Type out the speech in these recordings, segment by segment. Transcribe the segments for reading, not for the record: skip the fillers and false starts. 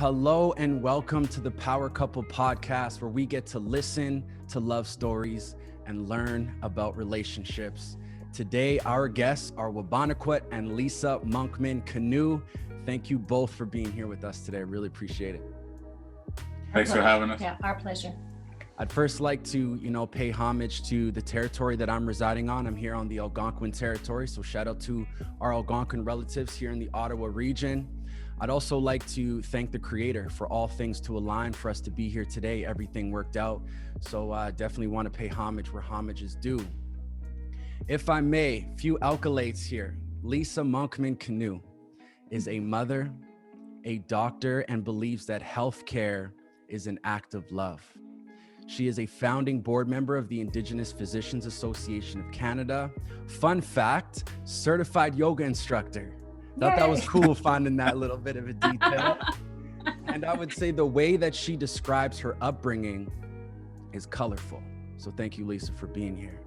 Hello and welcome to the Power Couple podcast, where we get to listen to love stories and learn about relationships. Today, our guests are Wabanakwet and Lisa Monkman Kinew. Thank you both for being here with us today. I really appreciate it. Thanks for having us. Yeah, our pleasure. I'd first like to, pay homage to the territory that I'm residing on. I'm here on the Algonquin territory, so shout out to our Algonquin relatives here in the Ottawa region. I'd also like to thank the creator for all things to align for us to be here today. Everything worked out. So definitely want to pay homage where homage is due. If I may, few accolades here. Lisa Monkman Kinew is a mother, a doctor, and believes that healthcare is an act of love. She is a founding board member of the Indigenous Physicians Association of Canada. Fun fact, certified yoga instructor. Thought that was cool finding that little bit of a detail. And I would say the way that she describes her upbringing is colorful. So thank you, Lisa, for being here.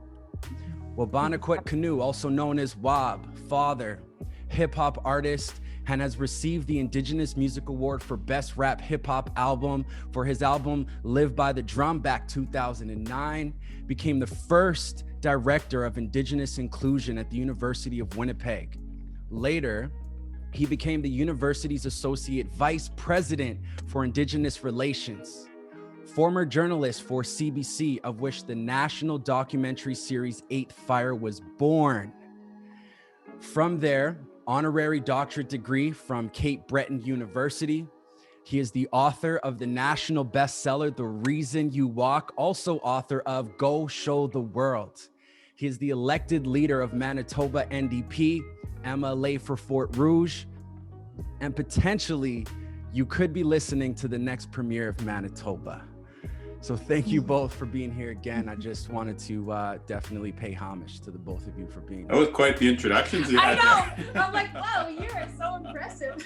Wabanakwet Kinew, also known as Wab, father, hip hop artist, and has received the Indigenous Music Award for Best Rap Hip Hop Album for his album Live by the Drum back 2009, became the first director of Indigenous inclusion at the University of Winnipeg. Later, he became the university's associate vice president for Indigenous relations, former journalist for CBC, of which the national documentary series 8 Fire was born. From there, honorary doctorate degree from Cape Breton University. He is the author of the national bestseller, The Reason You Walk, also author of Go Show the World. He is the elected leader of Manitoba NDP, MLA for Fort Rouge, and potentially you could be listening to the next premiere of Manitoba. So thank you both for being here again. I just wanted to definitely pay homage to the both of you for being here. That was quite the introductions you had. I know. I'm like, wow, you are so impressive.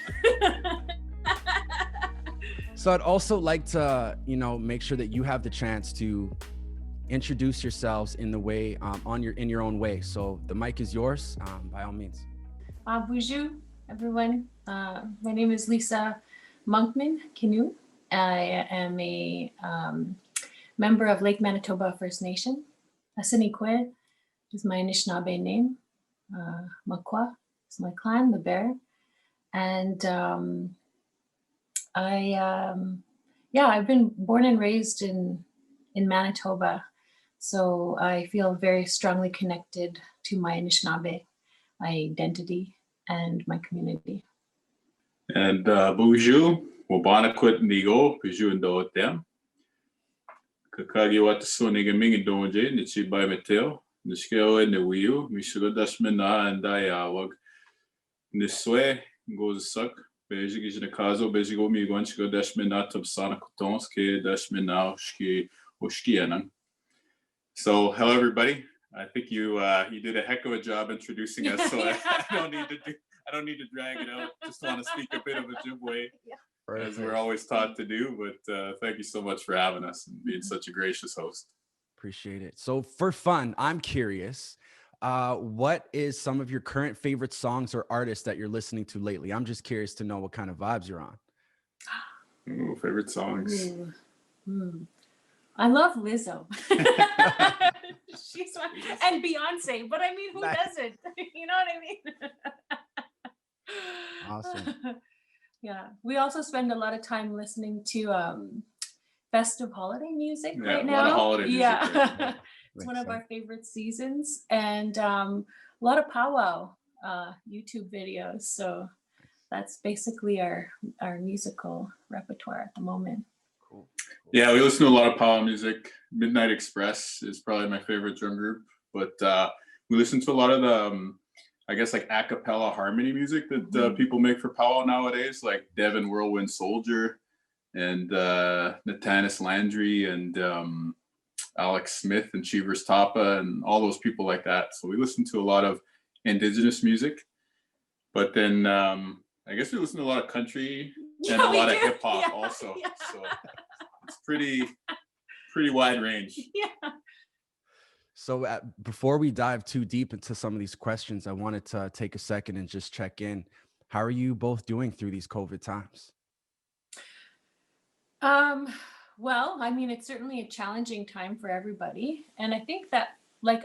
So I'd also like to, make sure that you have the chance to introduce yourselves in the way, in your own way. So the mic is yours, by all means. Bonjour, everyone. My name is Lisa Monkman Kinew. I am a member of Lake Manitoba First Nation. Asinikwe is my Anishinaabe name. Makwa is my clan, the Bear. And I've been born and raised in Manitoba. So I feel very strongly connected to my Anishinaabe, my identity, and my community. And bonjour, Wabanakwet Nigo, bonjour and Dotem. Kakagi Watasoniga Mingi Donje, Nichi by Mateo, Niskeo and the Wheel, Mishuga Dashmana and Diawag. Niswe goes suck, Bejig in a caso, Bejigo Mi Gonchigo Dashmana Tabsana Kotonski, Dashmana Ski Oskianan. So, hello everybody. I think you did a heck of a job introducing us, so I don't need to drag it out. Just want to speak a bit of Ojibwe, as we're always taught to do. But thank you so much for having us and being such a gracious host. Appreciate it. So for fun, I'm curious, what is some of your current favorite songs or artists that you're listening to lately? I'm just curious to know what kind of vibes you're on. Ooh, favorite songs. I love Lizzo. She's one, and Beyonce, but I mean, who doesn't? You know what I mean? Awesome. Yeah, we also spend a lot of time listening to festive holiday music right now. A lot of holiday music. Yeah, it's one of our favorite seasons, and a lot of powwow YouTube videos. So that's basically our musical repertoire at the moment. Cool. Yeah, we listen to a lot of powwow music. Midnight Express is probably my favorite drum group, but we listen to a lot of the, I guess, like a cappella harmony music that people make for powwow nowadays, like Devin Whirlwind Soldier and Natanis Landry and Alex Smith and Cheevers Tapa and all those people like that. So we listen to a lot of Indigenous music, but then I guess we listen to a lot of country and a lot of hip hop also. Yeah. So it's pretty wide range. Yeah. So before we dive too deep into some of these questions, I wanted to take a second and just check in. How are you both doing through these COVID times? Well, I mean, it's certainly a challenging time for everybody. And I think that, like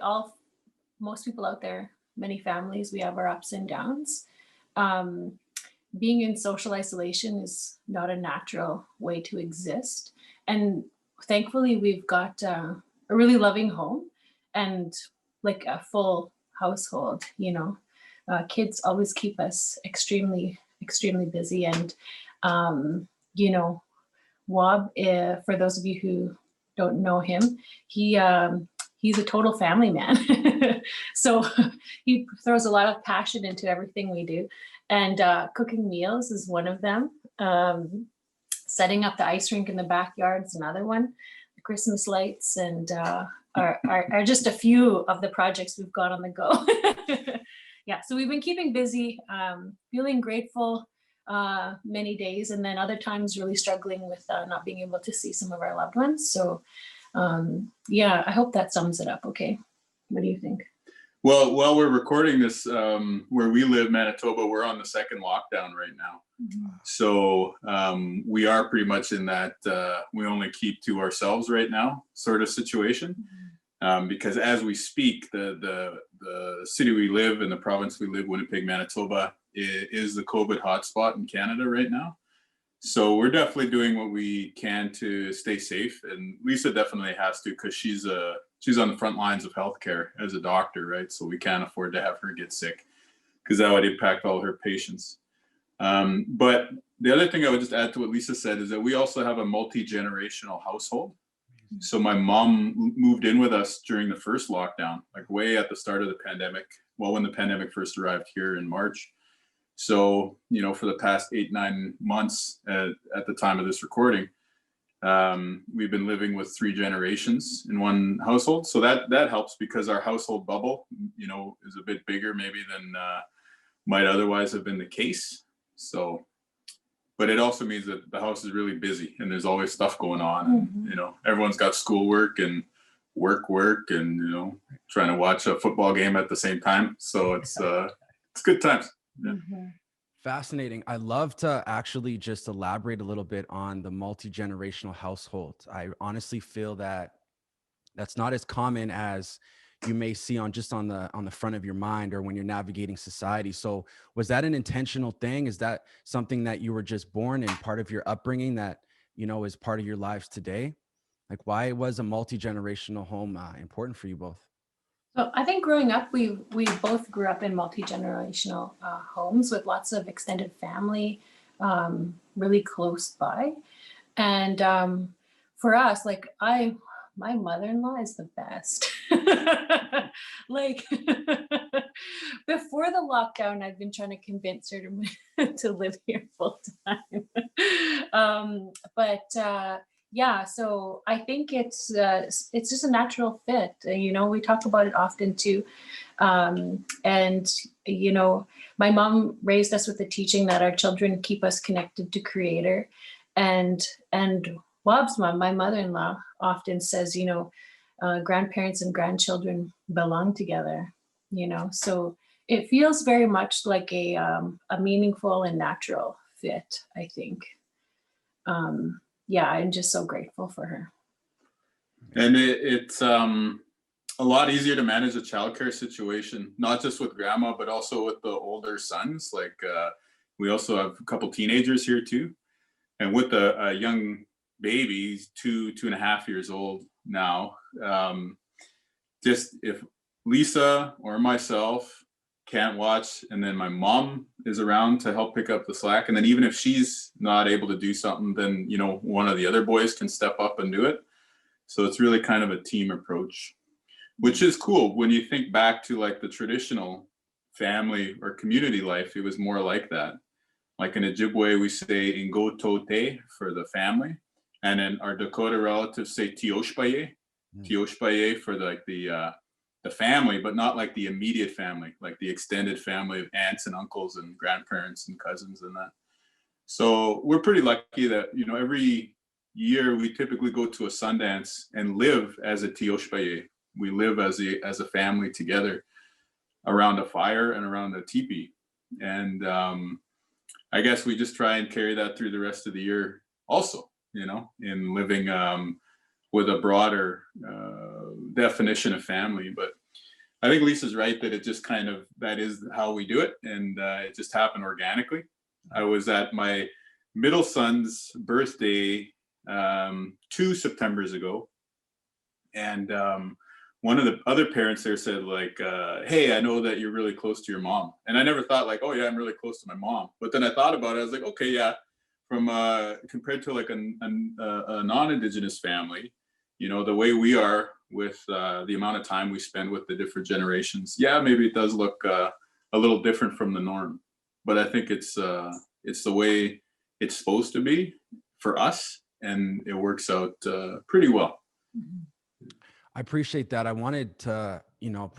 most people out there, many families, we have our ups and downs. Um, Being in social isolation is not a natural way to exist. And thankfully, we've got a really loving home and like a full household, you know. Kids always keep us extremely, extremely busy. And, you know, Wob, for those of you who don't know him, he's a total family man. So he throws a lot of passion into everything we do, and cooking meals is one of them. Setting up the ice rink in the backyard is another one. The Christmas lights and are just a few of the projects we've got on the go. Yeah, so we've been keeping busy, feeling grateful many days, and then other times really struggling with not being able to see some of our loved ones. So yeah, I hope that sums it up. Okay, what do you think? Well, while we're recording this, where we live, Manitoba, we're on the second lockdown right now. Mm-hmm. So we are pretty much in that we only keep to ourselves right now sort of situation. Because as we speak, the city we live in, the province we live, Winnipeg, Manitoba, is the COVID hotspot in Canada right now. So we're definitely doing what we can to stay safe, and Lisa definitely has to, because she's on the front lines of healthcare as a doctor, right? So we can't afford to have her get sick, because that would impact all her patients. But the other thing I would just add to what Lisa said is that we also have a multi-generational household. So my mom moved in with us during the first lockdown, like way at the start of the pandemic. Well, when the pandemic first arrived here in March. So, you know, for the past 8-9 months at the time of this recording, we've been living with 3 generations in one household. So that helps, because our household bubble, you know, is a bit bigger maybe than might otherwise have been the case. So, but it also means that the house is really busy and there's always stuff going on. And, you know, everyone's got schoolwork and work and, you know, trying to watch a football game at the same time. So it's good times. Yeah. Fascinating. I love to actually just elaborate a little bit on the multi-generational household. I honestly feel that that's not as common as you may see on the front of your mind or when you're navigating society. So was that an intentional thing? Is that something that you were just born and part of your upbringing that, you know, is part of your lives today? Like, why was a multi-generational home important for you both? So I think growing up, we both grew up in multi-generational homes with lots of extended family, really close by. And for us, like my mother-in-law is the best. Like before the lockdown, I've been trying to convince her to live here full time. But yeah, so I think it's just a natural fit. You know, we talk about it often too. And you know, my mom raised us with the teaching that our children keep us connected to Creator, and Bob's mom, my mother-in-law, often says, you know, grandparents and grandchildren belong together. You know, so it feels very much like a meaningful and natural fit, I think. Yeah, I'm just so grateful for her. And it's a lot easier to manage a childcare situation, not just with grandma, but also with the older sons. Like we also have a couple teenagers here too. And with a young baby, he's 2.5 years old now. Just if Lisa or myself can't watch, and then my mom is around to help pick up the slack, and then even if she's not able to do something, then, you know, one of the other boys can step up and do it. So it's really kind of a team approach, which is cool. When you think back to like the traditional family or community life, it was more like that. Like in Ojibwe, we say Ingo Tote for the family, and then our Dakota relatives say Tioshpaye, Tioshpaye for the family, but not like the immediate family, like the extended family of aunts and uncles and grandparents and cousins and that. So we're pretty lucky that, you know, every year we typically go to a Sundance and live as a Tioshpaye. We live as a family together around a fire and around a teepee. And I guess we just try and carry that through the rest of the year also. you know, in living with a broader definition of family. But I think Lisa's right that it just kind of, that is how we do it. And it just happened organically. I was at my middle son's birthday 2 Septembers ago. And one of the other parents there said like, hey, I know that you're really close to your mom. And I never thought like, oh yeah, I'm really close to my mom. But then I thought about it. I was like, okay, yeah, from compared to like a non-Indigenous family, you know, the way we are with the amount of time we spend with the different generations, yeah, maybe it does look a little different from the norm. But I think it's the way it's supposed to be for us, and it works out pretty well. I appreciate that. I wanted to, you know,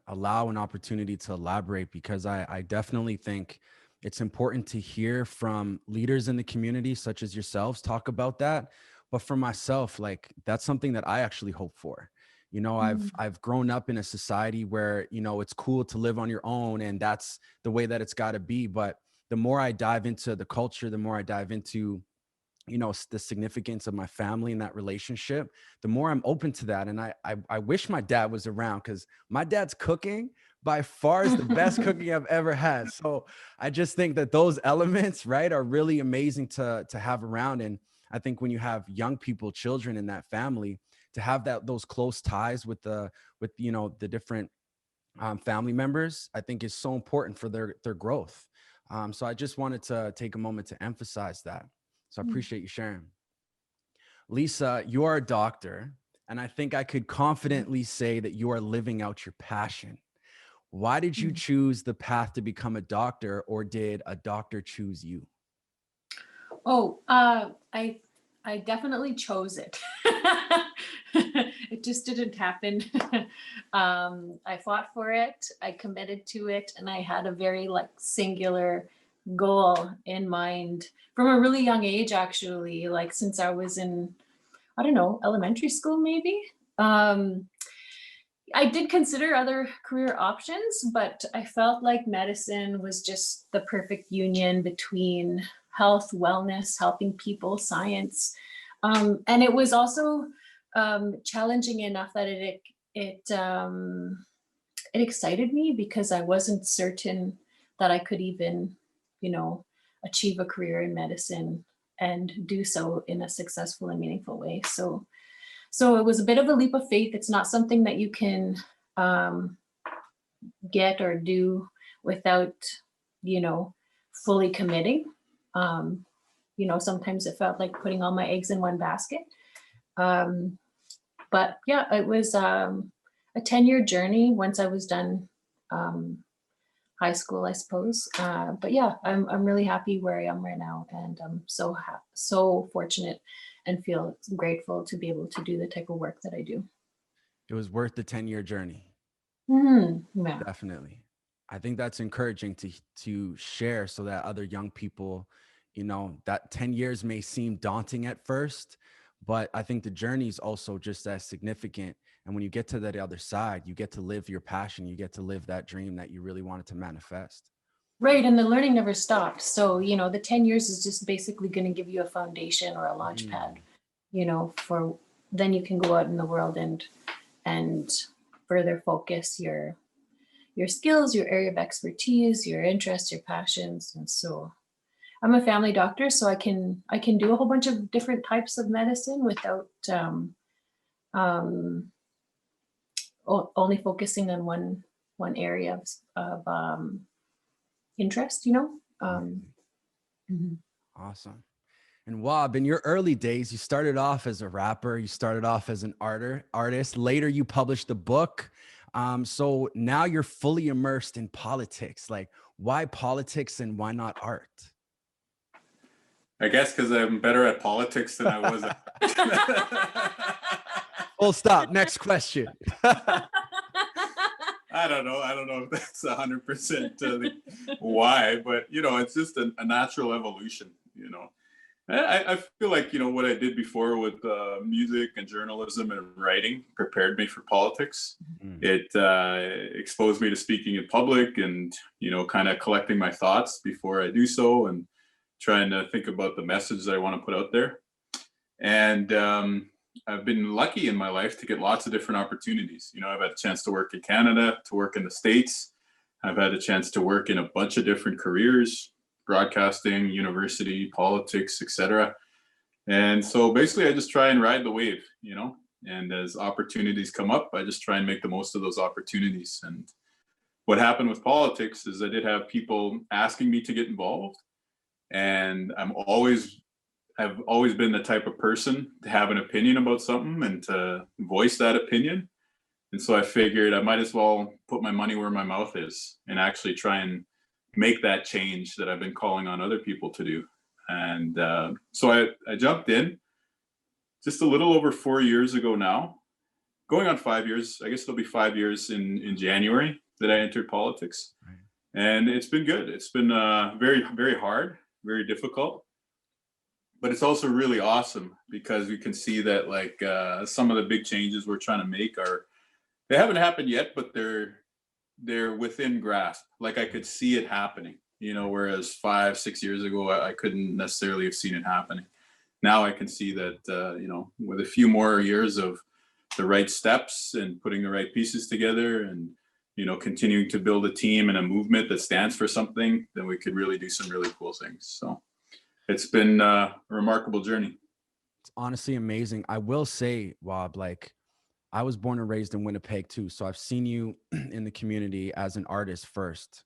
allow an opportunity to elaborate, because I definitely think it's important to hear from leaders in the community, such as yourselves, talk about that. But for myself, like, that's something that I actually hope for. You know, I've grown up in a society where, you know, it's cool to live on your own, and that's the way that it's got to be. But the more I dive into the culture, the more I dive into, you know, the significance of my family and that relationship, the more I'm open to that. And I wish my dad was around, because my dad's cooking by far is the best cooking I've ever had. So I just think that those elements, right, are really amazing to have around. And I think when you have young people, children in that family, to have those close ties with you know, the different family members, I think is so important for their growth. So I just wanted to take a moment to emphasize that. So I appreciate you sharing. Lisa, you are a doctor, and I think I could confidently say that you are living out your passion. Why did you choose the path to become a doctor, or did a doctor choose you? Oh, I definitely chose it. It just didn't happen. I fought for it. I committed to it, and I had a very like singular goal in mind from a really young age, actually, like since I was in, I don't know, elementary school, maybe. I did consider other career options, but I felt like medicine was just the perfect union between health, wellness, helping people, science. And it was also challenging enough that it excited me, because I wasn't certain that I could even, you know, achieve a career in medicine and do so in a successful and meaningful way. So it was a bit of a leap of faith. It's not something that you can get or do without, you know, fully committing. You know, sometimes it felt like putting all my eggs in one basket. But yeah, it was a 10-year journey once I was done high school, I suppose. But yeah, I'm really happy where I am right now, and I'm so fortunate and feel grateful to be able to do the type of work that I do. It was worth the 10-year journey. Yeah. Definitely. I think that's encouraging to share, so that other young people, you know, that 10 years may seem daunting at first, but I think the journey is also just as significant. And when you get to that other side, you get to live your passion, you get to live that dream that you really wanted to manifest. Right. And the learning never stopped. So, you know, the 10 years is just basically going to give you a foundation or a launch pad, you know, for then you can go out in the world and further focus your skills, your area of expertise, your interests, your passions. And so I'm a family doctor, so I can do a whole bunch of different types of medicine without only focusing on one area of interest, you know. Awesome. And Wab, in your early days, you started off as a rapper, you started off as an artist. Later, you published a book. So now you're fully immersed in politics. Like, why politics and why not art? I guess because I'm better at politics than I was. Full stop. Next question. I don't know if that's 100% why, but you know, it's just a natural evolution. You know, I feel like, you know, what I did before with music and journalism and writing prepared me for politics. It exposed me to speaking in public and, you know, kind of collecting my thoughts before I do so and trying to think about the message that I want to put out there. And I've been lucky in my life to get lots of different opportunities. You know, I've had a chance to work in Canada, to work in the States. I've had a chance to work in a bunch of different careers, broadcasting, university, politics, etc. And so basically I just try and ride the wave, you know, and as opportunities come up, I just try and make the most of those opportunities. And what happened with politics is I did have people asking me to get involved, and I've always been the type of person to have an opinion about something and to voice that opinion. And so I figured I might as well put my money where my mouth is and actually try and make that change that I've been calling on other people to do. And so I jumped in just a little over 4 years ago now, going on 5 years. I guess it'll be 5 years in January that I entered politics. Right. And it's been good. It's been very, very hard, very difficult. But it's also really awesome because we can see that like some of the big changes we're trying to make they haven't happened yet, but they're within grasp. Like I could see it happening, you know, whereas 5-6 years ago, I couldn't necessarily have seen it happening. Now I can see that, you know, with a few more years of the right steps and putting the right pieces together and, you know, continuing to build a team and a movement that stands for something, then we could really do some really cool things. So it's been a remarkable journey. It's honestly amazing. I will say, Wob, like I was born and raised in Winnipeg too. So I've seen you in the community as an artist first.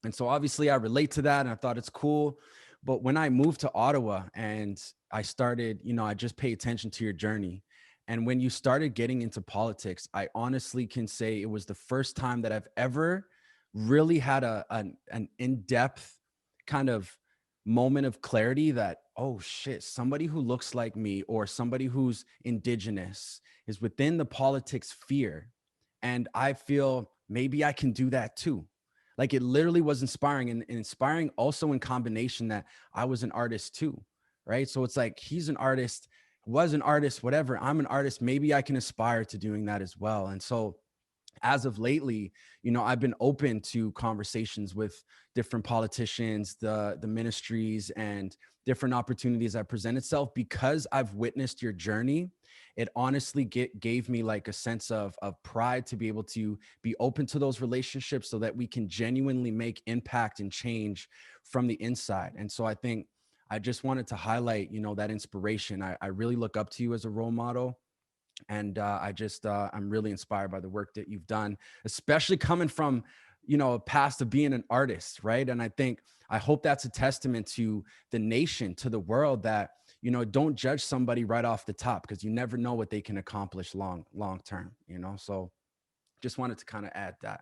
And so obviously I relate to that and I thought it's cool. But when I moved to Ottawa and I started, you know, I just pay attention to your journey. And when you started getting into politics, I honestly can say it was the first time that I've ever really had an in-depth kind of moment of clarity that, oh shit, somebody who looks like me or somebody who's Indigenous is within the politics sphere. And I feel maybe I can do that too. Like it literally was inspiring and inspiring also in combination that I was an artist too, right? So it's like, he's an artist, was an artist, whatever. I'm an artist. Maybe I can aspire to doing that as well. And so as of lately, you know, I've been open to conversations with different politicians, the ministries and different opportunities that present itself because I've witnessed your journey. It honestly gave me like a sense of pride to be able to be open to those relationships so that we can genuinely make impact and change from the inside. And so I think I just wanted to highlight, you know, that inspiration. I really look up to you as a role model. And I'm really inspired by the work that you've done, especially coming from, you know, a past of being an artist, right? And I hope that's a testament to the nation, to the world that, you know, don't judge somebody right off the top because you never know what they can accomplish long term, you know? So just wanted to kind of add that.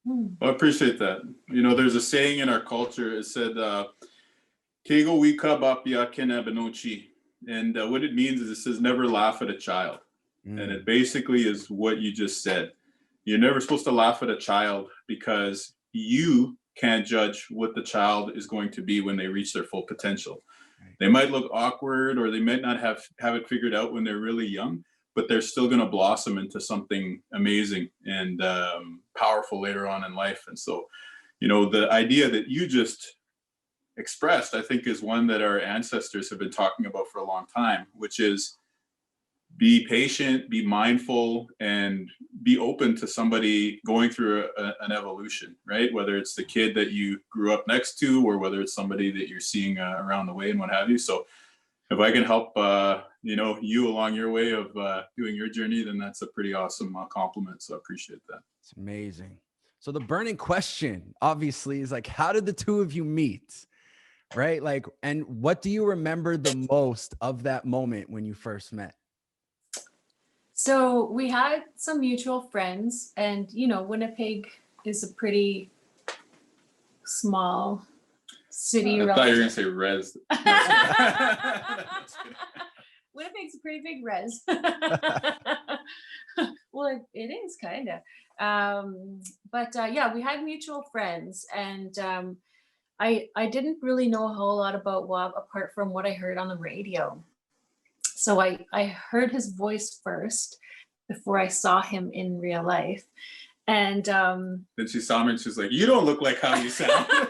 Well, I appreciate that. You know, there's a saying in our culture, it said, Kego wika bapia kena benochi. And what it means is it says, never laugh at a child. And it basically is what you just said. You're never supposed to laugh at a child because you can't judge what the child is going to be when they reach their full potential. Right. They might look awkward or they might not have it figured out when they're really young, but they're still going to blossom into something amazing and powerful later on in life. And so, you know, the idea that you just expressed, I think, is one that our ancestors have been talking about for a long time, which is be patient, be mindful, and be open to somebody going through an evolution, right? Whether it's the kid that you grew up next to or whether it's somebody that you're seeing around the way and what have you. So if I can help, you know, you along your way of doing your journey, then that's a pretty awesome compliment. So I appreciate that. It's amazing. So the burning question, obviously, is like, how did the two of you meet? Right? Like, and what do you remember the most of that moment when you first met? So we had some mutual friends, and you know, Winnipeg is a pretty small city. I thought you were gonna say res. Winnipeg's a pretty big res. Well, it is kind of. But yeah, we had mutual friends, and I didn't really know a whole lot about Wob apart from what I heard on the radio. So I heard his voice first before I saw him in real life. And then she saw him and she's like, you don't look like how you sound. I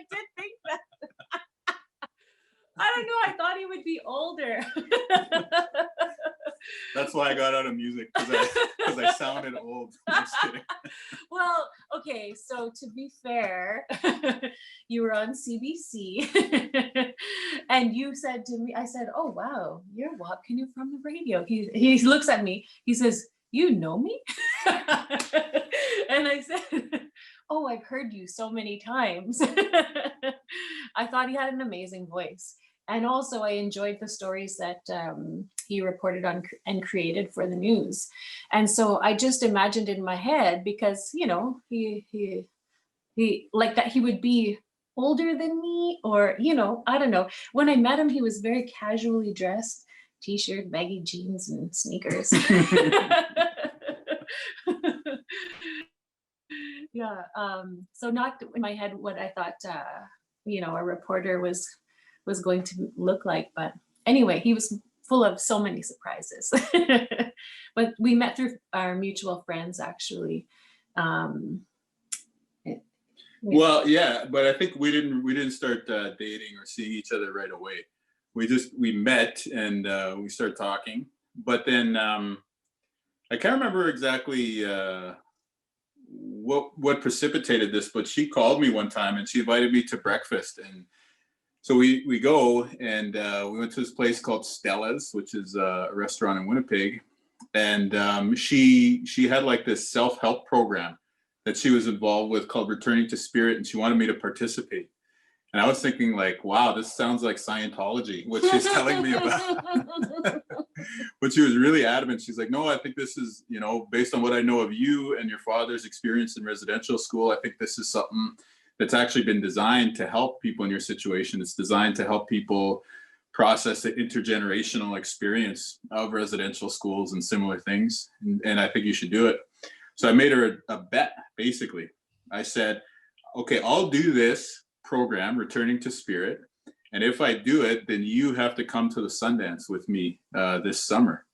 did think that. I don't know. I thought he would be older. That's why I got out of music, because I sounded old. Just kidding. Well, okay, so to be fair, you were on CBC and you said to me, I said, oh, wow, you're Wap Kinew from the radio. He looks at me, he says, you know me? And I said, oh, I've heard you so many times. I thought he had an amazing voice. And also I enjoyed the stories that he reported on and created for the news. And so I just imagined in my head, because, you know, he like that he would be older than me, or, you know, I don't know. When I met him, he was very casually dressed, t-shirt, baggy jeans and sneakers. Yeah. So not in my head what I thought, you know, a reporter was going to look like. But anyway, he was full of so many surprises. But we met through our mutual friends, actually. Well, yeah, but I think we didn't start dating or seeing each other right away. We met and we started talking. But then I can't remember exactly what precipitated this, but she called me one time and she invited me to breakfast. And so we go and we went to this place called Stella's, which is a restaurant in Winnipeg. And she had like this self-help program that she was involved with called Returning to Spirit, and she wanted me to participate. And I was thinking, like, wow, this sounds like Scientology, what she's telling me about. But she was really adamant. She's like, no, I think this is, you know, based on what I know of you and your father's experience in residential school, I think this is something that's actually been designed to help people in your situation. It's designed to help people process the intergenerational experience of residential schools and similar things. And I think you should do it. So I made her a bet, basically. I said, okay, I'll do this program, Returning to Spirit. And if I do it, then you have to come to the Sundance with me this summer.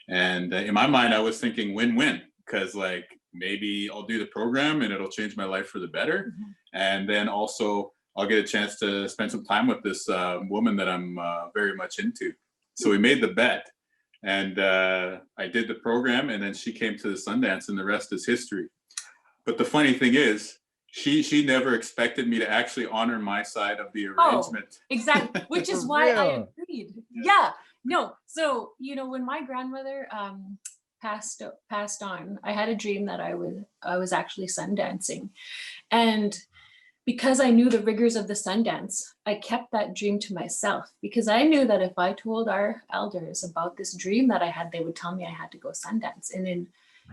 And in my mind, I was thinking win-win, because like maybe I'll do the program and it'll change my life for the better. Mm-hmm. And then also I'll get a chance to spend some time with this woman that I'm very much into. So we made the bet. And I did the program, and then she came to the Sundance, and the rest is history. But the funny thing is, she never expected me to actually honor my side of the arrangement. Oh, exactly, which is why I agreed. Yeah. No, so, you know, when my grandmother passed on, I had a dream that I was actually Sundancing. And because I knew the rigors of the Sundance, I kept that dream to myself, because I knew that if I told our elders about this dream that I had, they would tell me I had to go Sundance. And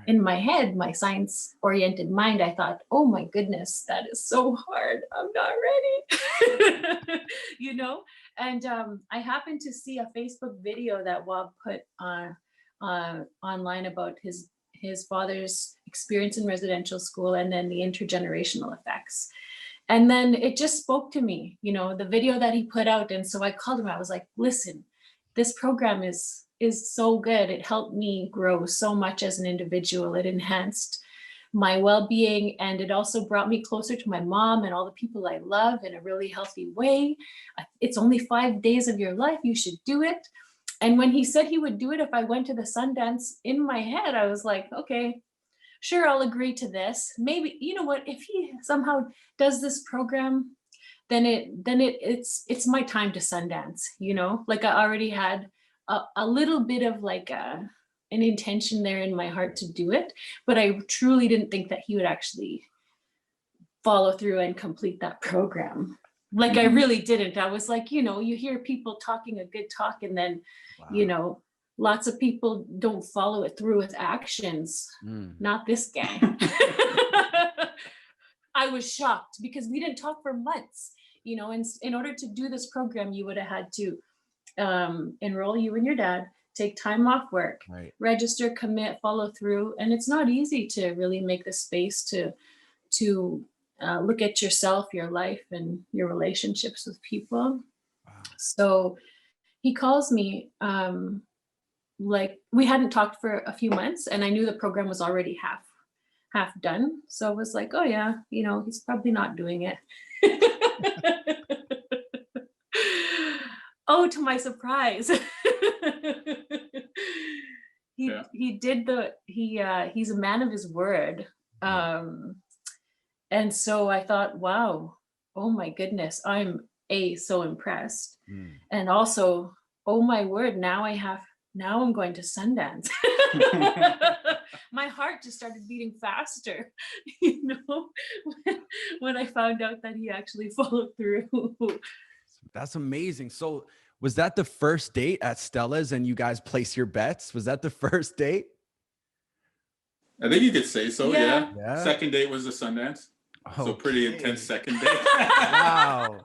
in my head, my science-oriented mind, I thought, oh my goodness, that is so hard. I'm not ready, you know? And I happened to see a Facebook video that Wab put online about his father's experience in residential school, and then the intergenerational effects. And then it just spoke to me, you know, the video that he put out. And so I called him. I was like, listen, this program is so good. It helped me grow so much as an individual. It enhanced my well-being, and it also brought me closer to my mom and all the people I love in a really healthy way. It's only 5 days of your life. You should do it. And when he said he would do it if I went to the Sundance, in my head, I was like, okay, sure, I'll agree to this. Maybe, you know what, if he somehow does this program, then it's my time to Sundance, you know? Like I already had a little bit of like an intention there in my heart to do it, but I truly didn't think that he would actually follow through and complete that program. Like I really didn't. I was like, you know, you hear people talking a good talk, and then, you know, lots of people don't follow it through with actions. Not this guy. I was shocked because we didn't talk for months. You know, in order to do this program, you would have had to enroll you and your dad, take time off work, register, commit, follow through. And it's not easy to really make the space to look at yourself, your life, and your relationships with people. So he calls me, like we hadn't talked for a few months, and I knew the program was already half done. So I was like, oh yeah, you know, he's probably not doing it. Oh, to my surprise. He's a man of his word. And so I thought, wow, oh my goodness, I'm so impressed. And also, oh my word, now I'm going to Sundance. My heart just started beating faster, when I found out that he actually followed through. That's amazing. So was that the first date at Stella's and you guys place your bets? Was that the first date? I think you could say so. Yeah. Yeah. Second date was the Sundance. Okay. So pretty intense second date. Wow.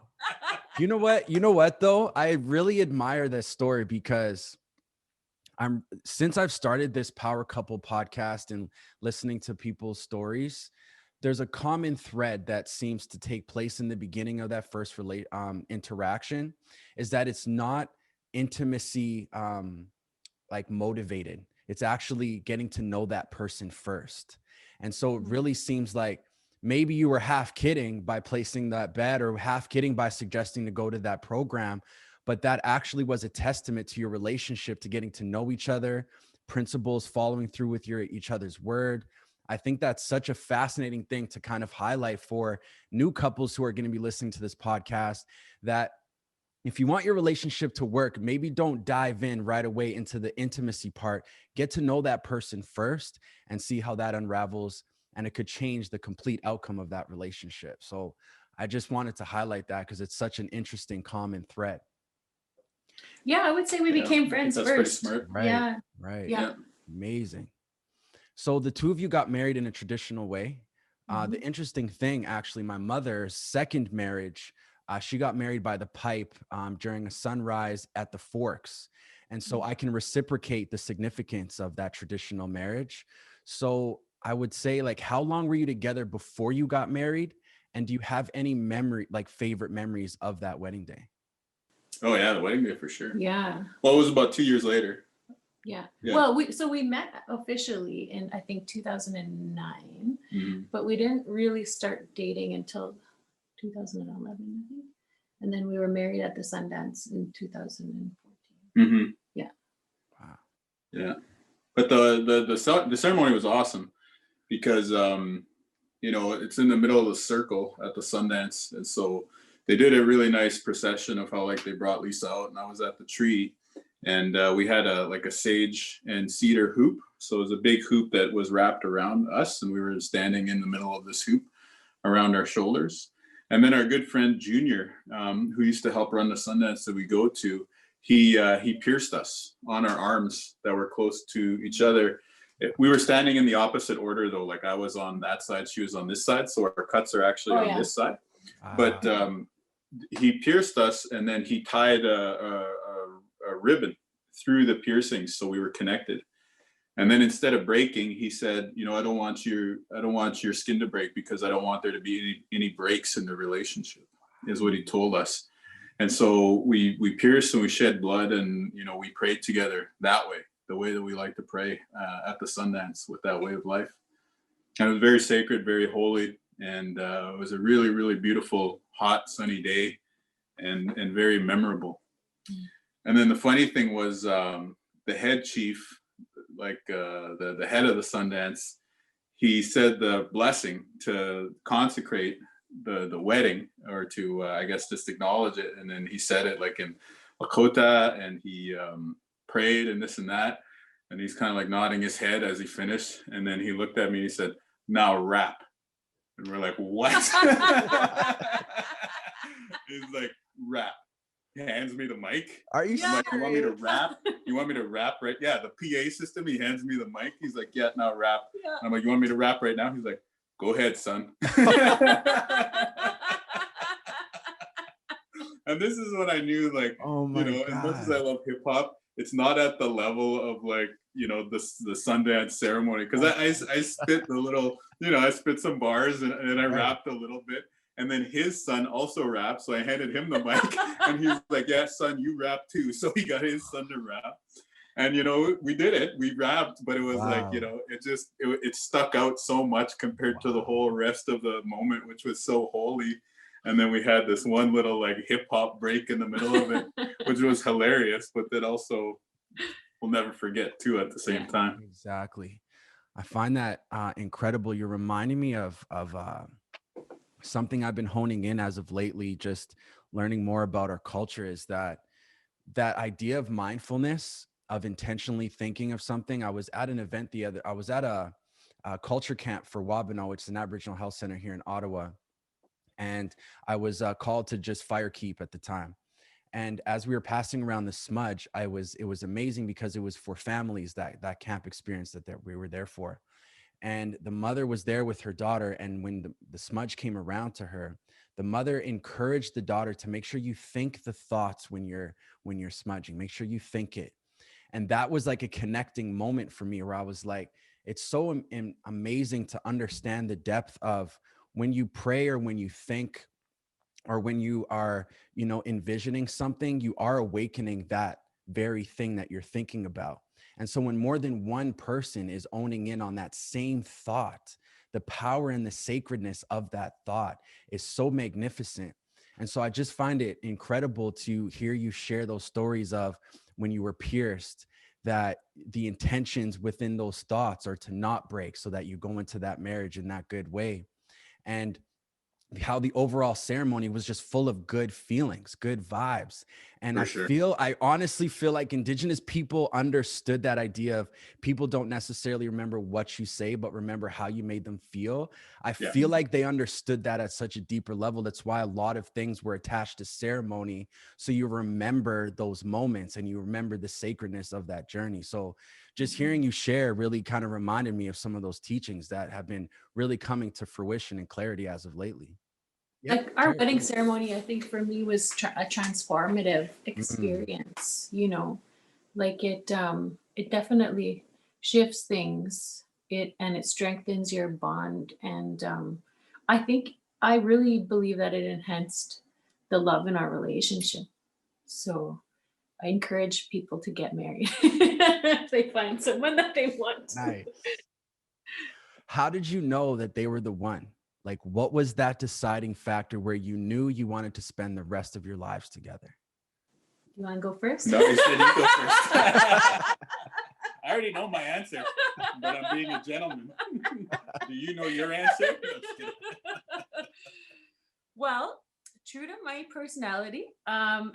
You know what though? I really admire this story because since I've started this Power Couple podcast and listening to people's stories, there's a common thread that seems to take place in the beginning of that first interaction, is that it's not intimacy like motivated. It's actually getting to know that person first. And so it really seems like maybe you were half kidding by placing that bet, or half kidding by suggesting to go to that program, but that actually was a testament to your relationship, to getting to know each other, principles, following through with each other's word. I think that's such a fascinating thing to kind of highlight for new couples who are going to be listening to this podcast, that if you want your relationship to work, maybe don't dive in right away into the intimacy part. Get to know that person first and see how that unravels, and it could change the complete outcome of that relationship. So I just wanted to highlight that because it's such an interesting common thread. Yeah, I would say we became friends that's first. Pretty smart. Right. Yeah. Right. Yeah. Amazing. So the two of you got married in a traditional way. The interesting thing, actually, my mother's second marriage, she got married by the pipe during a sunrise at the Forks. And so I can reciprocate the significance of that traditional marriage. So I would say, like, how long were you together before you got married? And do you have any favorite memories of that wedding day? Oh yeah, the wedding day for sure. Yeah. Well, it was about 2 years later. Yeah. Well, we met officially in, I think, 2009, but we didn't really start dating until 2011, I think. And then we were married at the Sundance in 2014. Yeah. Wow. Yeah. But the ceremony was awesome because it's in the middle of the circle at the Sundance, and so they did a really nice procession of how they brought Lisa out, and I was at the tree, and we had a sage and cedar hoop. So it was a big hoop that was wrapped around us, and we were standing in the middle of this hoop around our shoulders. And then our good friend Junior, who used to help run the Sundance that we go to, he pierced us on our arms that were close to each other. We were standing in the opposite order though. Like I was on that side, she was on this side. So our cuts are actually on this side. But he pierced us, and then he tied a ribbon through the piercings, so we were connected. And then instead of breaking, he said, I don't want your skin to break, because I don't want there to be any breaks in the relationship, is what he told us. And so we pierced and we shed blood, and we prayed together that way, the way that we like to pray at the Sundance, with that way of life. And it was very sacred, very holy, and it was a really, really beautiful, hot, sunny day, and very memorable. And then the funny thing was, the head chief, the head of the Sundance, he said the blessing to consecrate the wedding, or to I guess just acknowledge it. And then he said it in Lakota, and he prayed and this and that, and he's kind of nodding his head as he finished. And then he looked at me and he said, "Now rap." And we're like, "What?" He's like, "Rap." He hands me the mic. Are you serious? You want me to rap? You want me to rap right? Yeah, the PA system. He hands me the mic. He's like, "Yeah, now rap." Yeah. I'm like, "You want me to rap right now?" He's like, "Go ahead, son." And this is when I knew, oh my God. As much as I love hip hop, it's not at the level of the Sundance ceremony, because I spit the little, I spit some bars, and I rapped a little bit. And then his son also rapped, so I handed him the mic, and he's like, "Yeah, son, you rap too." So he got his son to rap, and we did it. We rapped, but it was it stuck out so much compared to the whole rest of the moment, which was so holy. And then we had this one little like hip hop break in the middle of it, which was hilarious, but that also we'll never forget too at the same time. Exactly. I find that incredible. You're reminding me of something I've been honing in as of lately, just learning more about our culture, is that idea of mindfulness, of intentionally thinking of something. I was at an event I was at a culture camp for Wabano, which is an Aboriginal health center here in Ottawa. And I was called to just fire keep at the time. And as we were passing around the smudge, it was amazing because it was for families, that camp experience that we were there for. And the mother was there with her daughter. And when the smudge came around to her, the mother encouraged the daughter to make sure you think the thoughts when you're smudging, make sure you think it. And that was like a connecting moment for me, where I was like, it's so amazing to understand the depth of when you pray, or when you think, or when you are, envisioning something, you are awakening that very thing that you're thinking about. And so when more than one person is owning in on that same thought, the power and the sacredness of that thought is so magnificent. And so I just find it incredible to hear you share those stories of when you were pierced, that the intentions within those thoughts are to not break, so that you go into that marriage in that good way. And how the overall ceremony was just full of good feelings, good vibes. And I honestly feel like Indigenous people understood that idea of people don't necessarily remember what you say, but remember how you made them feel. I feel like they understood that at such a deeper level. That's why a lot of things were attached to ceremony. So you remember those moments and you remember the sacredness of that journey. So just hearing you share really kind of reminded me of some of those teachings that have been really coming to fruition and clarity as of lately. Like our wedding ceremony, I think for me was a transformative experience, like it definitely shifts things, and it strengthens your bond. And I really believe that it enhanced the love in our relationship. So I encourage people to get married if they find someone that they want. Nice. How did you know that they were the one? Like, what was that deciding factor where you knew you wanted to spend the rest of your lives together? You want to go first? No, you said you go first. I already know my answer, but I'm being a gentleman. Do you know your answer? Well, true to my personality, I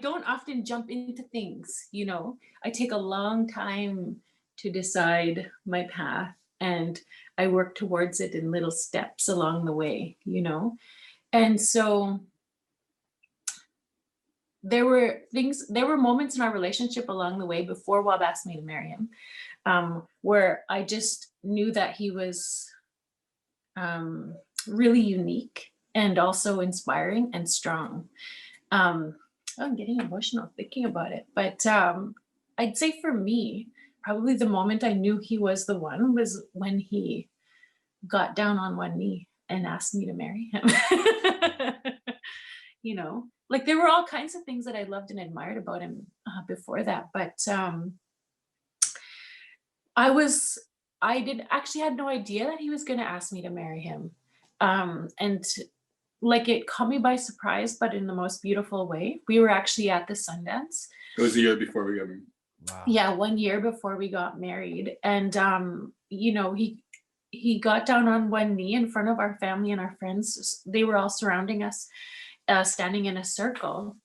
don't often jump into things, I take a long time to decide my path, and I work towards it in little steps along the way, And so there were moments in our relationship along the way before Wab asked me to marry him, where I just knew that he was really unique and also inspiring and strong. I'm getting emotional thinking about it, but I'd say for me, probably the moment I knew he was the one was when he got down on one knee and asked me to marry him. Like there were all kinds of things that I loved and admired about him before that, but I had no idea that he was going to ask me to marry him. And like it caught me by surprise, but in the most beautiful way. We were actually at the Sundance. It was a year before we got married. Wow. Yeah, 1 year before we got married. And, he got down on one knee in front of our family and our friends. They were all surrounding us, standing in a circle.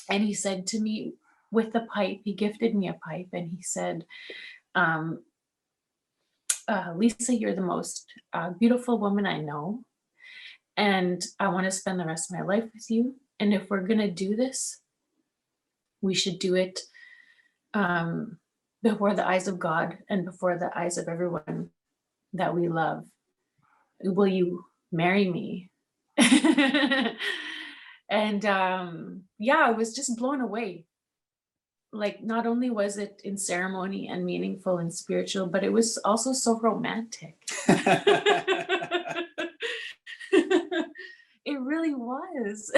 And he said to me with the pipe, he gifted me a pipe, and he said, Lisa, you're the most beautiful woman I know. And I want to spend the rest of my life with you. And if we're going to do this, we should do it before the eyes of God and before the eyes of everyone that we love. Will you marry me? And I was just blown away. Like, not only was it in ceremony and meaningful and spiritual, but it was also so romantic. It really was.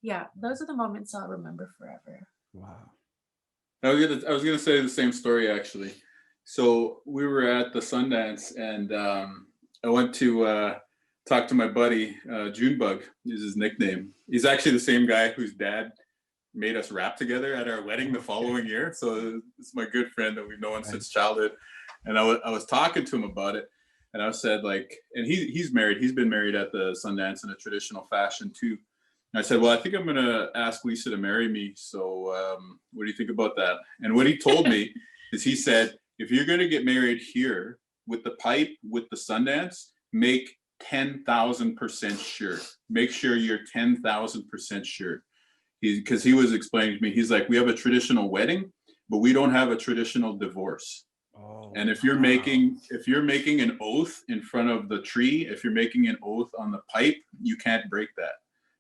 Yeah, those are the moments I'll remember forever. Wow. I was gonna say the same story actually. So we were at the Sundance, and I went to talked to my buddy, Junebug is his nickname. He's actually the same guy whose dad made us rap together at our wedding the following year. So it's my good friend that we've known since childhood. And I was talking to him about it. And I said, like, and he's married. He's been married at the Sundance in a traditional fashion too. And I said, well, I think I'm going to ask Lisa to marry me. So what do you think about that? And what he told me is he said, if you're going to get married here with the pipe, with the Sundance, make 10,000% sure. Make sure you're 10,000% sure. Because he was explaining to me, he's like, we have a traditional wedding, but we don't have a traditional divorce. Oh, and if you're making an oath in front of the tree, if you're making an oath on the pipe, you can't break that.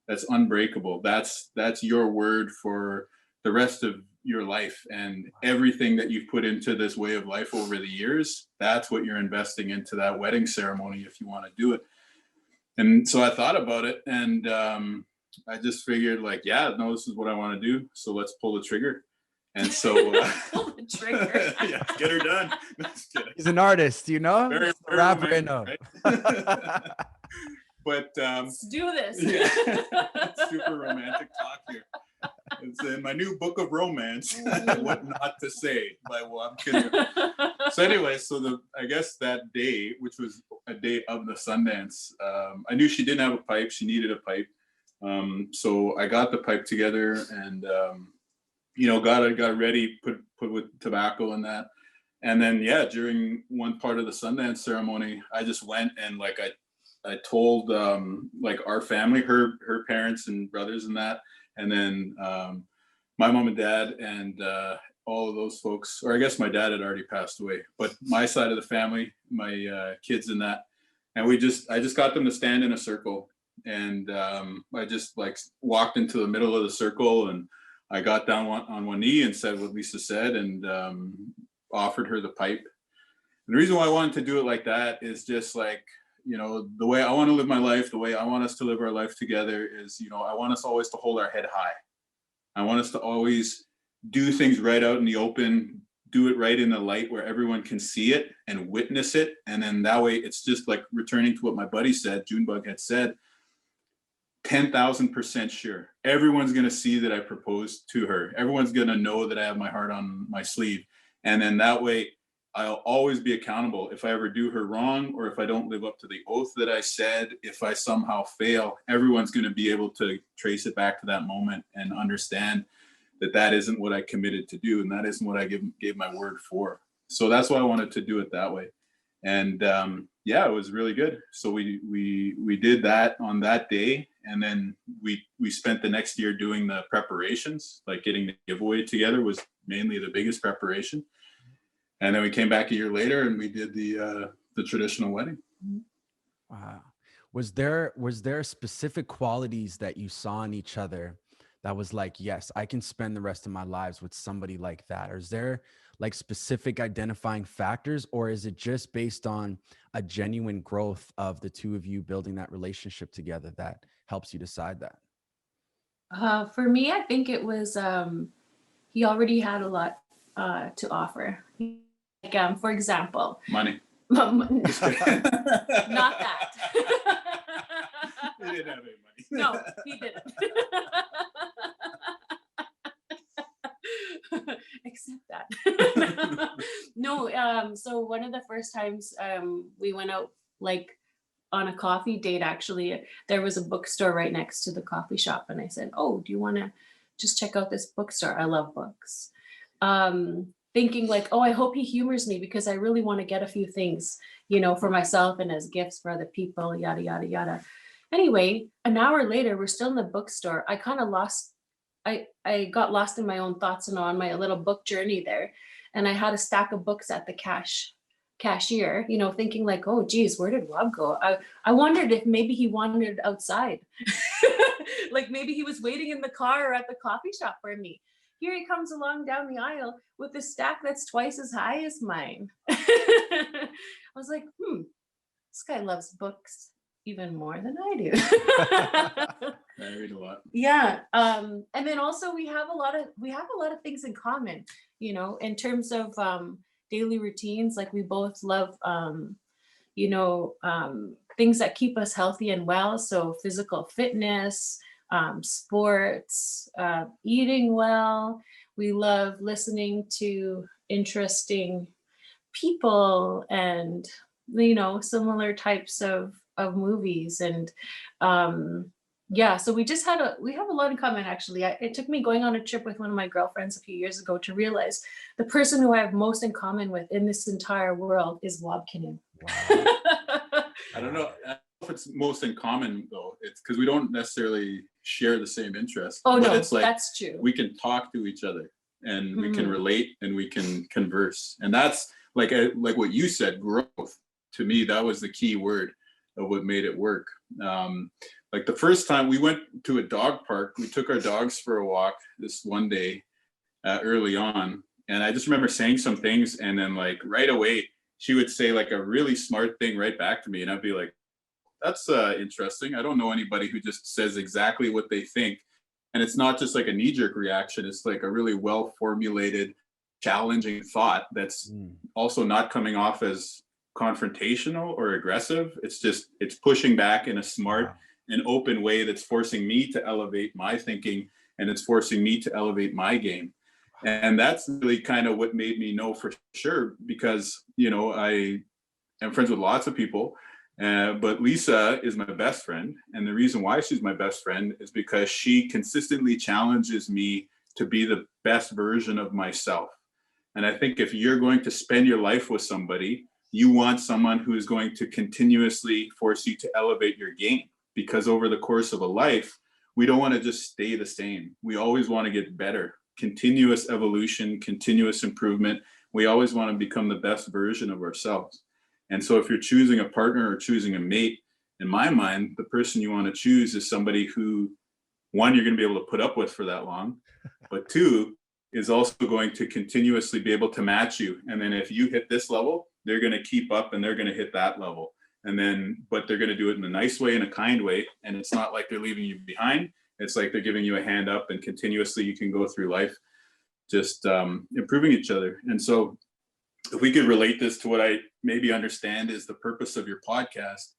That's unbreakable. That's your word for the rest of your life, and everything that you've put into this way of life over the years, that's what you're investing into that wedding ceremony if you want to do it. And so I thought about it, and I just figured, like, yeah, no, this is what I want to do. So let's pull the trigger. And so pull the trigger. Yeah, get her done. He's an artist, you know? Very rapper, romantic, right? But let's do this. Yeah, super romantic talk here. It's in my new book of romance, What Not to Say by Kinew. So anyway, I guess that day, which was a day of the Sundance, I knew she didn't have a pipe. She needed a pipe. So I got the pipe together and, got ready, put with tobacco and that. And then, yeah, during one part of the Sundance ceremony, I just went and I told our family, her parents and brothers and that, and then my mom and dad and all of those folks, or I guess my dad had already passed away, but my side of the family, my kids and that, and I just got them to stand in a circle, and I just walked into the middle of the circle, and I got down on one knee and said what Lisa said, and offered her the pipe. And the reason why I wanted to do it like that is just the way I want to live my life, the way I want us to live our life together is, I want us always to hold our head high. I want us to always do things right out in the open, do it right in the light where everyone can see it and witness it. And then that way it's just like returning to what my buddy said, Junebug had said, 10,000% sure. Everyone's going to see that I proposed to her. Everyone's going to know that I have my heart on my sleeve. And then that way, I'll always be accountable. If I ever do her wrong, or if I don't live up to the oath that I said, if I somehow fail, everyone's going to be able to trace it back to that moment and understand that that isn't what I committed to do, and that isn't what I gave my word for. So that's why I wanted to do it that way. And yeah, it was really good. So we did that on that day, and then we spent the next year doing the preparations, like getting the giveaway together was mainly the biggest preparation. And then we came back a year later and we did the traditional wedding. Wow. Was there specific qualities that you saw in each other that was like, yes, I can spend the rest of my lives with somebody like that? Or is there specific identifying factors, or is it just based on a genuine growth of the two of you building that relationship together that helps you decide that? For me, I think it was, he already had a lot to offer. For example, money. Not that. He didn't have any money. No, he didn't. Except that. No, so one of the first times we went out on a coffee date, actually, there was a bookstore right next to the coffee shop. And I said, oh, do you want to just check out this bookstore? I love books. Thinking oh, I hope he humors me because I really want to get a few things, for myself and as gifts for other people, yada, yada, yada. Anyway, an hour later, we're still in the bookstore. I kind of I got lost in my own thoughts and on my little book journey there. And I had a stack of books at the cashier, thinking oh, geez, where did Rob go? I wondered if maybe he wandered outside. Maybe he was waiting in the car or at the coffee shop for me. Here he comes along down the aisle with a stack that's twice as high as mine. I was like, this guy loves books even more than I do. I read a lot. Yeah. And then also we have a lot of things in common, in terms of daily routines. We both love things that keep us healthy and well. So physical fitness, sports, eating well. We love listening to interesting people and, you know, similar types of movies. And yeah, so we have a lot in common, actually. It took me going on a trip with one of my girlfriends a few years ago to realize the person who I have most in common with in this entire world is Wob Kinew. Wow. I don't know if it's most in common though. It's because we don't necessarily share the same interests. Oh but no, it's like that's true. we can talk to each other and we can Mhm. relate and we can converse. And that's like what you said, growth. To me, that was the key word of what made it work. Like the first time we went to a dog park, we took our dogs for a walk this one day early on. And I just remember saying some things, and then like right away, she would say like a really smart thing right back to me. And I'd be like, that's interesting. I don't know anybody who just says exactly what they think. And it's not just like a knee-jerk reaction. It's like a really well-formulated, challenging thought that's also not coming off as confrontational or aggressive. It's pushing back in a smart and open way that's forcing me to elevate my thinking, and it's forcing me to elevate my game. And that's really kind of what made me know for sure, because, you know, I am friends with lots of people, but Lisa is my best friend. And the reason why she's my best friend is because she consistently challenges me to be the best version of myself. And I think if you're going to spend your life with somebody, you want someone who is going to continuously force you to elevate your game, because over the course of a life, we don't want to just stay the same. We always want to get better. Continuous evolution, continuous improvement. We always want to become the best version of ourselves. And so if you're choosing a partner or choosing a mate, in my mind, the person you want to choose is somebody who, one, you're going to be able to put up with for that long, but two, is also going to continuously be able to match you. And then if you hit this level, they're going to keep up and they're going to hit that level. And then, but they're going to do it in a nice way, in a kind way. And it's not like they're leaving you behind. It's like they're giving you a hand up, and continuously you can go through life just improving each other. And so if we could relate this to what I maybe understand is the purpose of your podcast,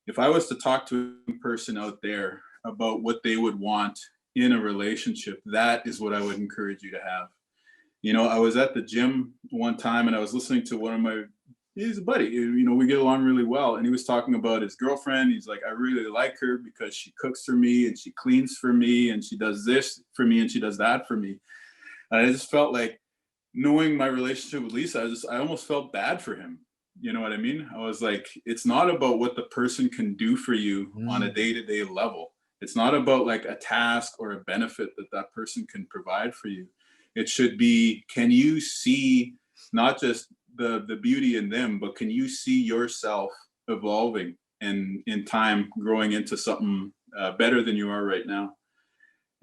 if I was to talk to a person out there about what they would want in a relationship, that is what I would encourage you to have. You know, I was at the gym one time and I was listening to one of my, he's a buddy, you know, we get along really well. And he was talking about his girlfriend. He's like, I really like her because she cooks for me and she cleans for me and she does this for me and she does that for me. And I just felt like, knowing my relationship with Lisa, I almost felt bad for him. You know what I mean? I was like, it's not about what the person can do for you on a day-to-day level. It's not about like a task or a benefit that that person can provide for you. It should be, can you see not just the beauty in them, but can you see yourself evolving and in time growing into something better than you are right now?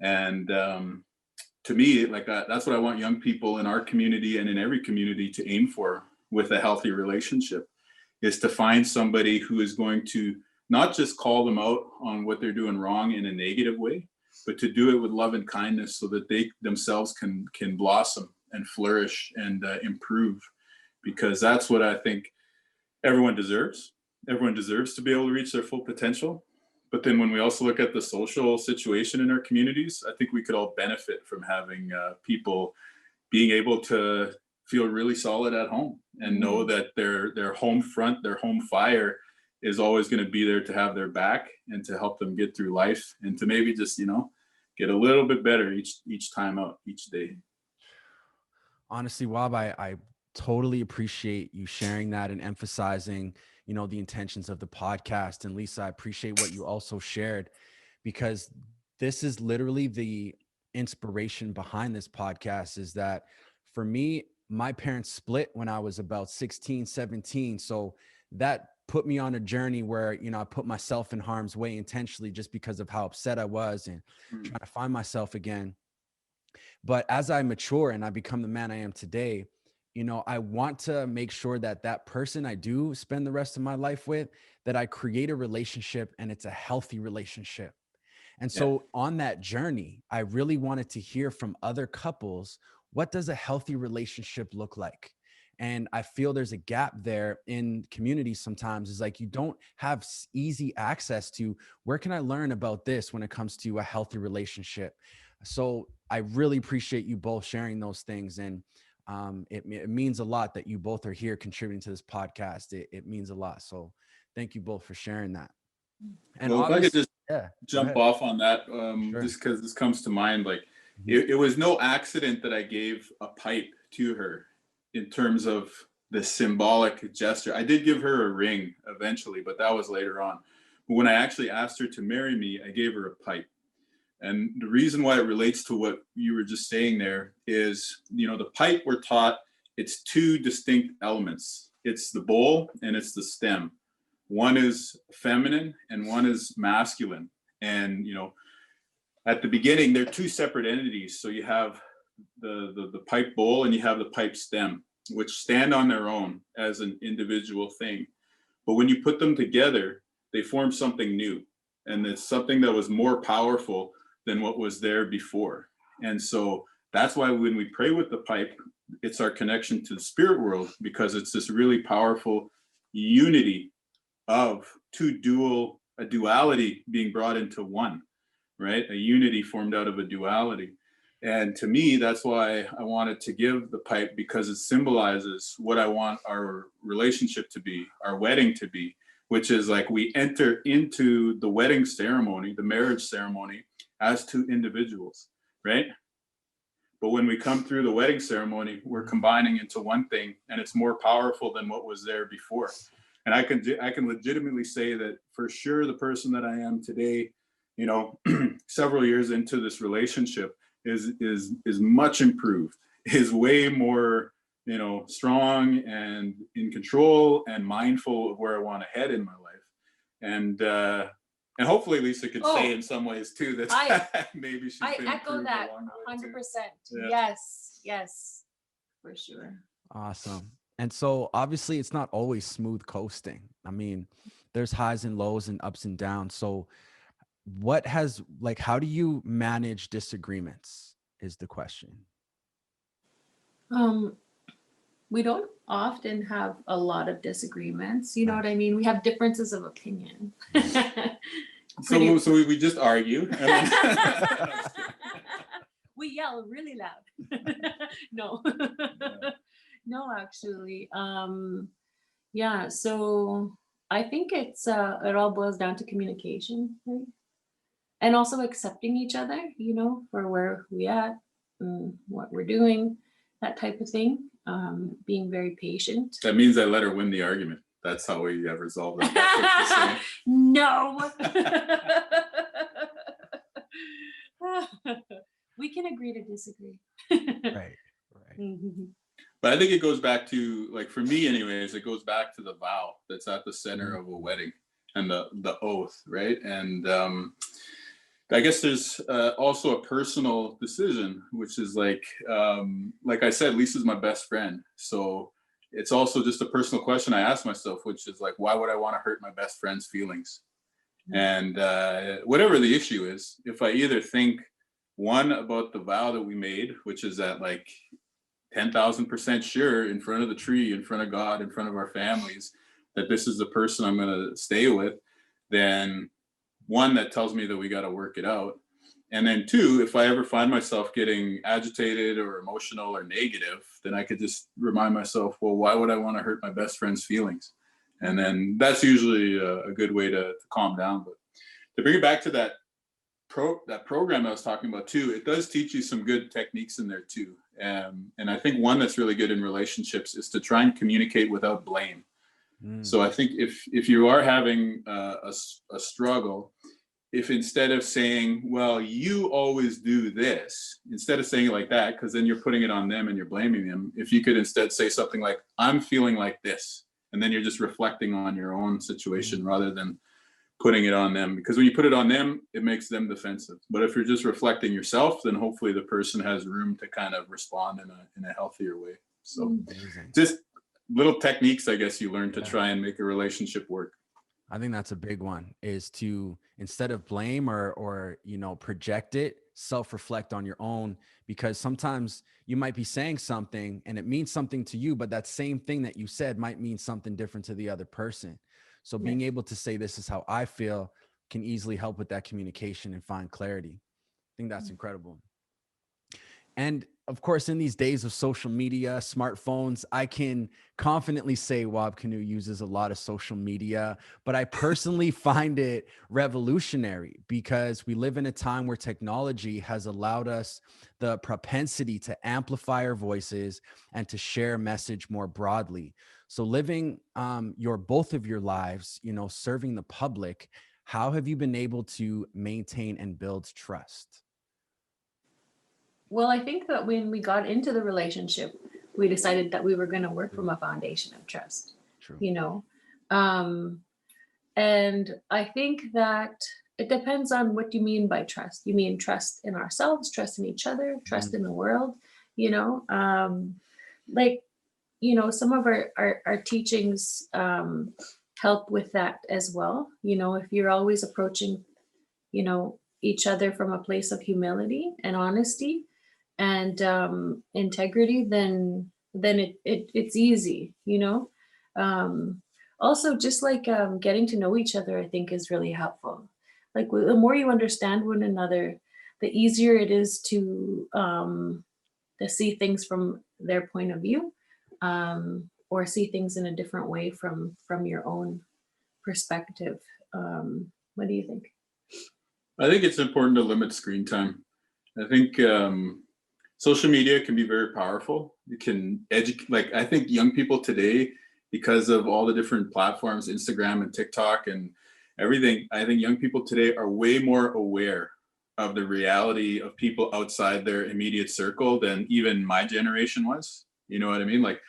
And to me, like that's what I want young people in our community and in every community to aim for with a healthy relationship, is to find somebody who is going to not just call them out on what they're doing wrong in a negative way, but to do it with love and kindness so that they themselves can blossom and flourish and improve, because that's what I think everyone deserves. Everyone deserves to be able to reach their full potential. But then when we also look at the social situation in our communities, I think we could all benefit from having people being able to feel really solid at home and know that their home front, their home fire is always going to be there to have their back and to help them get through life and to maybe just, you know, get a little bit better each time out, each day. Honestly, Wob, I totally appreciate you sharing that and emphasizing, you know, the intentions of the podcast. And Lisa, I appreciate what you also shared, because this is literally the inspiration behind this podcast, is that for me, my parents split when I was about 16, 17. So that put me on a journey where, you know, I put myself in harm's way intentionally just because of how upset I was and trying to find myself again. But as I mature and I become the man I am today, you know, I want to make sure that that person I do spend the rest of my life with, that I create a relationship and it's a healthy relationship. And so on that journey, I really wanted to hear from other couples, what does a healthy relationship look like? And I feel there's a gap there in communities sometimes. Is like you don't have easy access to where can I learn about this when it comes to a healthy relationship. So I really appreciate you both sharing those things. And it means a lot that you both are here contributing to this podcast. It means a lot. So thank you both for sharing that. And Well, if I could just yeah, jump off on that, Sure. just because this comes to mind, like it was no accident that I gave a pipe to her in terms of the symbolic gesture. I did give her a ring eventually, but that was later on. But when I actually asked her to marry me, I gave her a pipe. And the reason why it relates to what you were just saying there is, the pipe we're taught, it's two distinct elements. It's the bowl and it's the stem. One is feminine and one is masculine. And, at the beginning, they're two separate entities. So you have the pipe bowl and you have the pipe stem, which stand on their own as an individual thing. But when you put them together, they form something new. And it's something that was more powerful than what was there before. And so that's why when we pray with the pipe, it's our connection to the spirit world, because it's this really powerful unity of a duality being brought into one, right? A unity formed out of a duality. And to me, that's why I wanted to give the pipe, because it symbolizes what I want our relationship to be, our wedding to be, which is like we enter into the wedding ceremony, the marriage ceremony, as two individuals, right? But when we come through the wedding ceremony, we're combining into one thing, and it's more powerful than what was there before. And I can legitimately say that for sure, the person that I am today, several years into this relationship, is much improved, is way more, strong and in control and mindful of where I want to head in my life. And hopefully Lisa could say in some ways too that maybe she's been echo that 100%. Yeah. Yes, for sure. Awesome. And so obviously it's not always smooth coasting. I mean, there's highs and lows and ups and downs. So how do you manage disagreements is the question. We don't often have a lot of disagreements. You know what I mean? We have differences of opinion. So we just argue. We yell really loud. No. No, actually. So I think it all boils down to communication, right? And also accepting each other, for where we at, what we're doing, that type of thing. Being very patient. That means I let her win the argument. That's how we have resolved that. No. We can agree to disagree. Right. Mm-hmm. But I think it goes back to, like, for me anyways, it goes back to the vow that's at the center of a wedding, and the oath, right? And I guess there's also a personal decision, which is like I said, Lisa's my best friend. So it's also just a personal question I ask myself, which is like, why would I want to hurt my best friend's feelings? And whatever the issue is, if I either think, one, about the vow that we made, which is that like 10,000% sure in front of the tree, in front of God, in front of our families, that this is the person I'm going to stay with, then one, that tells me that we got to work it out. And then two, if I ever find myself getting agitated or emotional or negative, then I could just remind myself, well, why would I want to hurt my best friend's feelings? And then that's usually a good way to calm down. But to bring it back to that program I was talking about too, it does teach you some good techniques in there too. And I think one that's really good in relationships is to try and communicate without blame. So I think if you are having a struggle, if instead of saying, well, you always do this, instead of saying it like that, because then you're putting it on them and you're blaming them, if you could instead say something like, I'm feeling like this, and then you're just reflecting on your own situation rather than putting it on them, because when you put it on them, it makes them defensive. But if you're just reflecting yourself, then hopefully the person has room to kind of respond in a healthier way. So just little techniques, I guess, you learn to try and make a relationship work. I think that's a big one, is to, instead of blame or project it, self-reflect on your own, because sometimes you might be saying something and it means something to you, but that same thing that you said might mean something different to the other person. So being able to say, this is how I feel, can easily help with that communication and find clarity. I think that's incredible. And of course, in these days of social media, smartphones, I can confidently say Wab Kinew uses a lot of social media, but I personally find it revolutionary because we live in a time where technology has allowed us the propensity to amplify our voices and to share a message more broadly. So living both of your lives, serving the public, how have you been able to maintain and build trust? Well, I think that when we got into the relationship, we decided that we were going to work from a foundation of trust. True. And I think that it depends on what you mean by trust. You mean trust in ourselves, trust in each other, trust in the world, some of our teachings help with that as well. If you're always approaching, each other from a place of humility and honesty and integrity, then it's easy. Also, just like getting to know each other, I think is really helpful. Like the more you understand one another, the easier it is to see things from their point of view, or see things in a different way from your own perspective. What do you think? I think it's important to limit screen time. I think social media can be very powerful. It can educate, like I think young people today, because of all the different platforms, Instagram and TikTok and everything, I think young people today are way more aware of the reality of people outside their immediate circle than even my generation was. You know what I mean? Like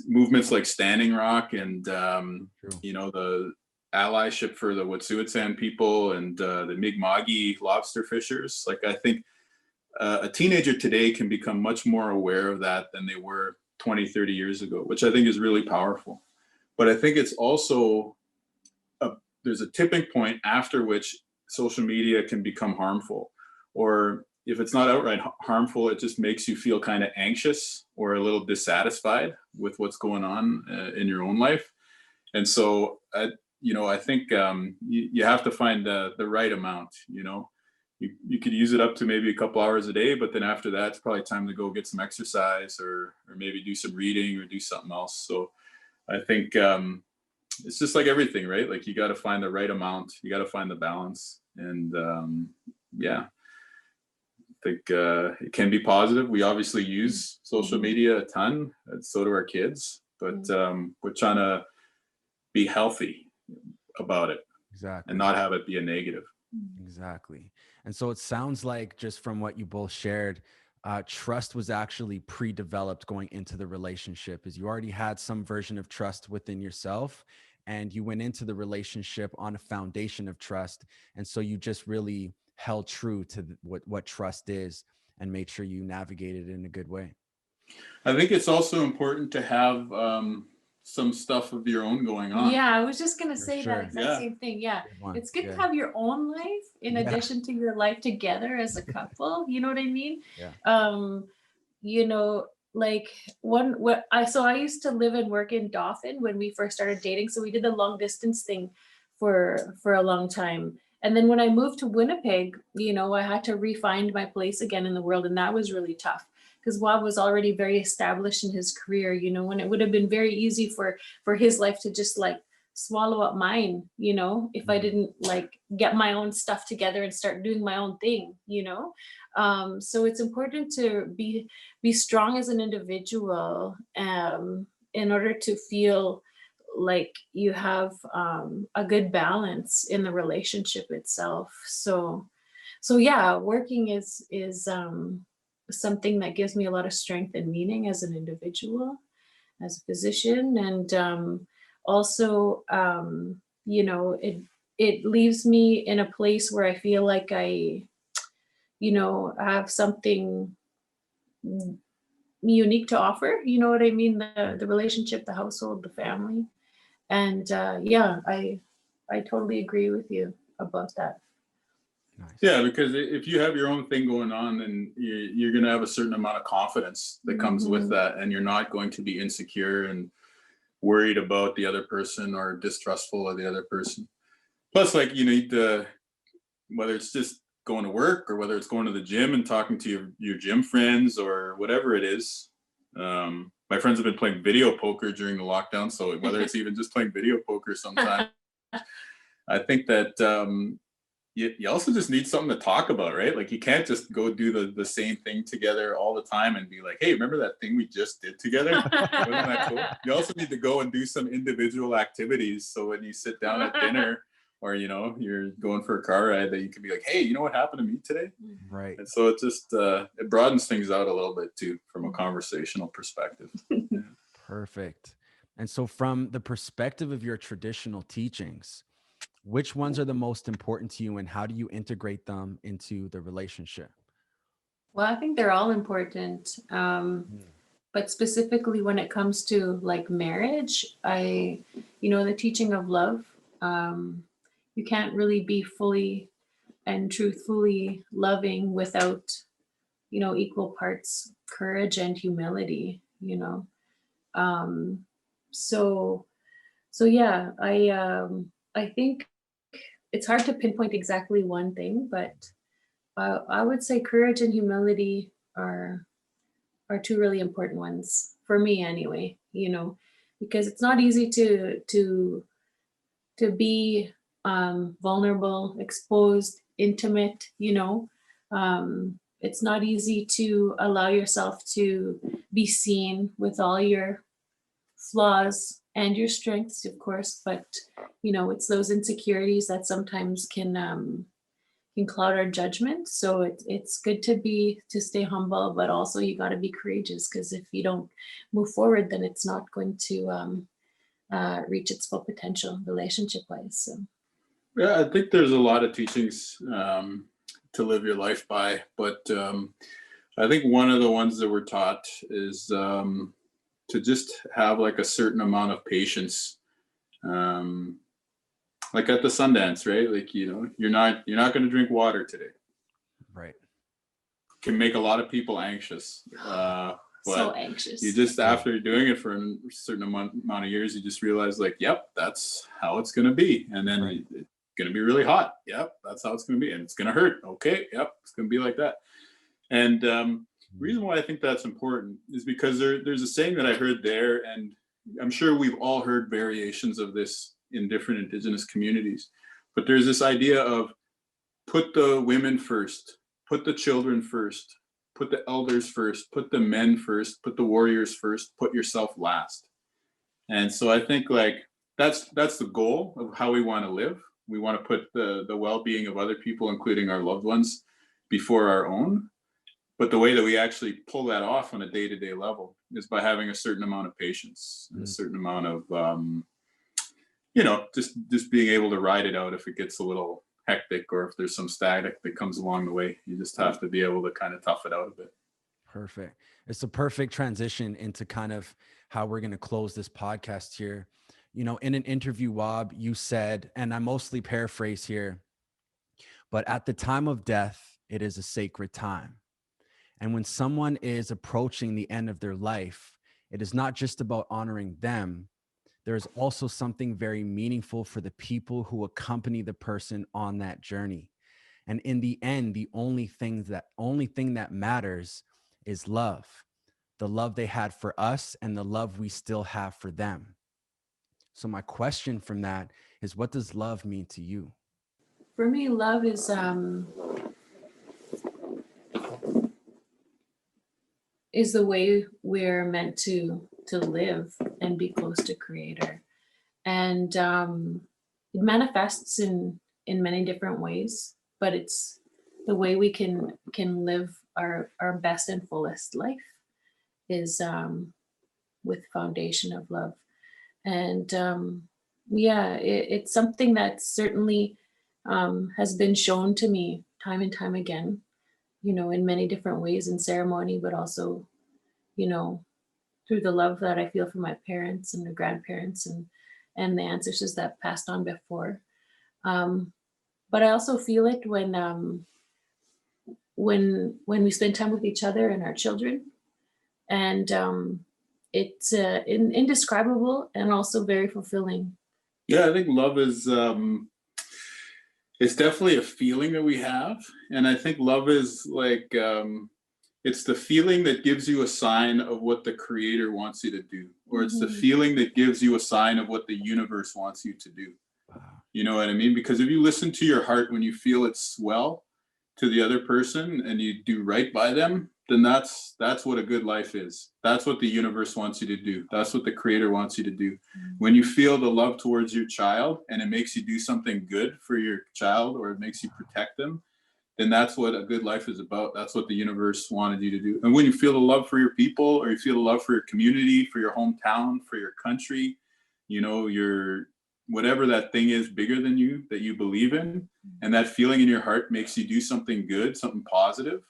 movements like Standing Rock and, the allyship for the Wet'suwet'en people and the Mi'kma'ki lobster fishers. Like I think a teenager today can become much more aware of that than they were 20, 30 years ago, which I think is really powerful. But I think it's also, there's a tipping point after which social media can become harmful. Or if it's not outright harmful, it just makes you feel kind of anxious or a little dissatisfied with what's going on in your own life. And so, I think you have to find the right amount. You could use it up to maybe a couple hours a day, but then after that, it's probably time to go get some exercise or maybe do some reading or do something else. So I think it's just like everything, right? Like you got to find the right amount, you got to find the balance. And I think it can be positive. We obviously use social media a ton, and so do our kids, but we're trying to be healthy about it. Exactly. And not have it be a negative. Exactly. And so it sounds like, just from what you both shared, trust was actually pre-developed going into the relationship, as you already had some version of trust within yourself and you went into the relationship on a foundation of trust. And so you just really held true to what trust is and made sure you navigated it in a good way. I think it's also important to have some stuff of your own going on. Yeah, I was just going to say sure. that exact same thing. Yeah. It's good Yeah. to have your own life in addition to your life together as a couple. You know what I mean? Yeah. Like I used to live and work in Dauphin when we first started dating. So we did the long distance thing for a long time. And then when I moved to Winnipeg, I had to re-find my place again in the world. And that was really tough because Wab was already very established in his career, and it would have been very easy for his life to just like swallow up mine, if I didn't like get my own stuff together and start doing my own thing, so it's important to be strong as an individual in order to feel like you have a good balance in the relationship itself. So yeah, working is something that gives me a lot of strength and meaning as an individual, as a physician, and also it leaves me in a place where I feel like I have something unique to offer, you know what I mean? The relationship, the household, the family. And I totally agree with you about that. Nice. Yeah, because if you have your own thing going on, then you're going to have a certain amount of confidence that comes with that, and you're not going to be insecure and worried about the other person or distrustful of the other person. Plus, like, you need to, whether it's just going to work or whether it's going to the gym and talking to your gym friends or whatever it is. My friends have been playing video poker during the lockdown, so whether it's even just playing video poker sometimes, I think that you also just need something to talk about, right? Like, you can't just go do the same thing together all the time and be like, hey, remember that thing we just did together? Wasn't that cool? You also need to go and do some individual activities. So when you sit down at dinner or, you're going for a car ride, that you can be like, hey, you know what happened to me today? Right. And so it just, it broadens things out a little bit too, from a conversational perspective. Yeah. Perfect. And so from the perspective of your traditional teachings, which ones are the most important to you and how do you integrate them into the relationship? Well, I think they're all important. But specifically when it comes to like marriage, the teaching of love, you can't really be fully and truthfully loving without, equal parts courage and humility, So, yeah, I think it's hard to pinpoint exactly one thing, but I would say courage and humility are two really important ones for me anyway, because it's not easy to be vulnerable, exposed, intimate, it's not easy to allow yourself to be seen with all your flaws and your strengths, of course, but it's those insecurities that sometimes can cloud our judgment. So it's good to stay humble, but also you got to be courageous, because if you don't move forward, then it's not going to reach its full potential relationship wise. So Yeah, I think there's a lot of teachings to live your life by, but I think one of the ones that we're taught is to just have like a certain amount of patience. Like at the Sundance, right? Like, you're not going to drink water today. Right. Can make a lot of people anxious. But so anxious. you just, after doing it for a certain amount of years, you just realize like, yep, that's how it's going to be. And then it's going to be really hot. Yep, that's how it's going to be. And it's going to hurt. Okay. Yep, it's going to be like that. And the reason why I think that's important is because there's a saying that I heard there, and I'm sure we've all heard variations of this in different Indigenous communities, but there's this idea of put the women first, put the children first, put the elders first, put the men first, put the warriors first, put yourself last. And so I think like that's the goal of how we want to live. We want to put the well-being of other people, including our loved ones, before our own. But the way that we actually pull that off on a day-to-day level is by having a certain amount of patience and a certain amount of just being able to ride it out if it gets a little hectic or if there's some static that comes along the way. You just have to be able to kind of tough it out a bit. Perfect. It's a perfect transition into kind of how we're going to close this podcast here. In an interview, Wob, you said, and I mostly paraphrase here, but at the time of death, it is a sacred time. And when someone is approaching the end of their life, it is not just about honoring them. There is also something very meaningful for the people who accompany the person on that journey. And in the end, the only thing that matters is love, the love they had for us and the love we still have for them. So my question from that is, what does love mean to you? For me, love is the way we're meant to live and be close to Creator, and it manifests in many different ways. But it's the way we can live our best and fullest life is with foundation of love, and it's something that certainly has been shown to me time and time again, in many different ways in ceremony, but also, through the love that I feel for my parents and the grandparents and the ancestors that passed on before. but I also feel it when we spend time with each other and our children, and it's indescribable and also very fulfilling. Yeah, I think love is it's definitely a feeling that we have, and I think love is like it's the feeling that gives you a sign of what the creator wants you to do, or it's the feeling that gives you a sign of what the universe wants you to do. You know what I mean? Because if you listen to your heart when you feel it swell to the other person and you do right by them, then that's what a good life is. That's what the universe wants you to do. That's what the creator wants you to do. When you feel the love towards your child and it makes you do something good for your child, or it makes you protect them, then that's what a good life is about. That's what the universe wanted you to do. And when you feel the love for your people, or you feel the love for your community, for your hometown, for your country, you know, your whatever that thing is bigger than you that you believe in, and that feeling in your heart makes you do something good, something positive,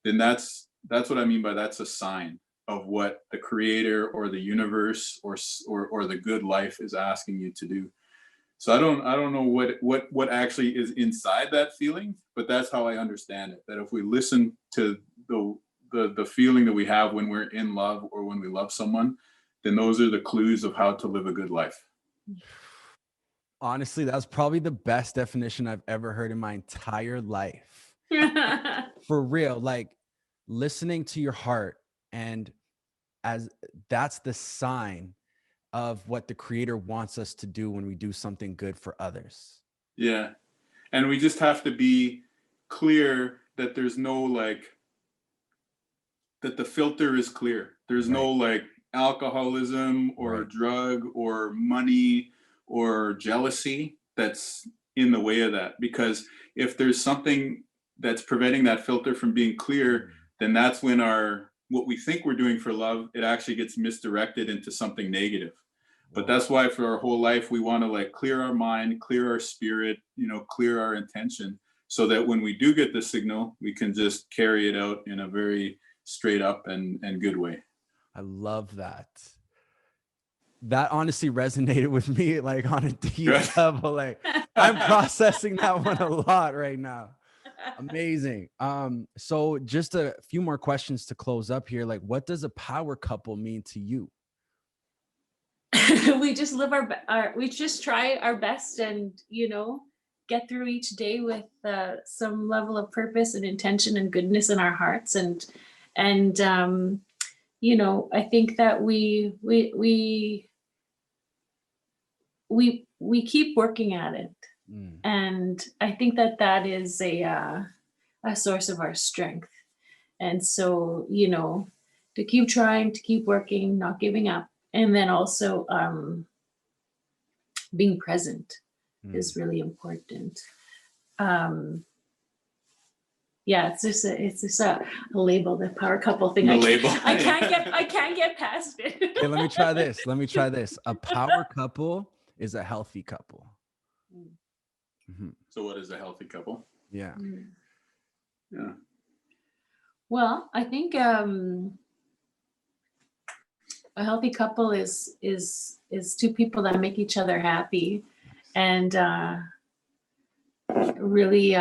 then that's what I mean by that's a sign of what the creator or the universe or the good life is asking you to do. So I don't know what actually is inside that feeling, but that's how I understand it. That if we listen to the feeling that we have when we're in love or when we love someone, then those are the clues of how to live a good life. Honestly, that's probably the best definition I've ever heard in my entire life. For real, like listening to your heart, and as that's the sign of what the creator wants us to do when we do something good for others. Yeah. And we just have to be clear that there's no like, that the filter is clear. There's no like alcoholism or drug or money or jealousy that's in the way of that. Because if there's something that's preventing that filter from being clear, then that's when what we think we're doing for love, it actually gets misdirected into something negative. But that's why for our whole life, we want to like clear our mind, clear our spirit, you know, clear our intention, so that when we do get the signal, we can just carry it out in a very straight up and good way. I love that. That honestly resonated with me, like on a deep level. Like I'm processing that one a lot right now. Amazing. So just a few more questions to close up here. Like, what does a power couple mean to you? We just live we just try our best, and you know, get through each day with some level of purpose and intention and goodness in our hearts, and you know, I think that we keep working at it, and I think that is a source of our strength. And so, you know, to keep trying, to keep working, not giving up, and then also being present is really important. Yeah, it's just a label, the power couple thing. I can't get past it. Okay, let me try this. A power couple is a healthy couple. So what is a healthy couple? Yeah. Yeah. Well, I think a healthy couple is two people that make each other happy, and really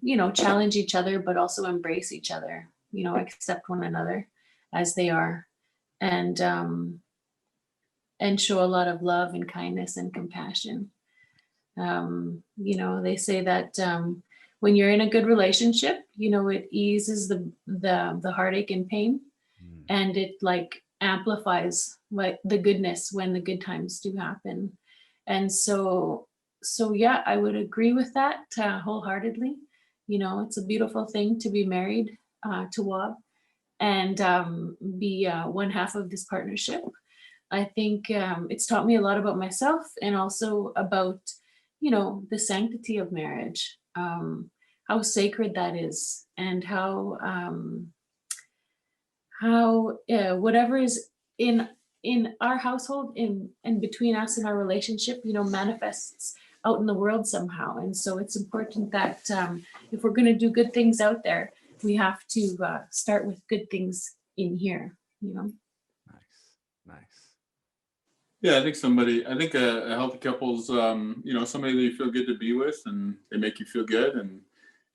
you know, challenge each other, but also embrace each other, you know, accept one another as they are, and show a lot of love and kindness and compassion. You know, they say that when you're in a good relationship, you know, it eases the heartache and pain, and it like amplifies what the goodness when the good times do happen. And so yeah, I would agree with that wholeheartedly. You know, it's a beautiful thing to be married to Wab and be one half of this partnership. I think it's taught me a lot about myself, and also about, you know, the sanctity of marriage, how sacred that is, and how whatever is in our household, in between us and our relationship, you know, manifests out in the world somehow. And so it's important that if we're going to do good things out there, we have to start with good things in here, you know. Nice. Yeah, I think a healthy couple's, somebody that you feel good to be with and they make you feel good and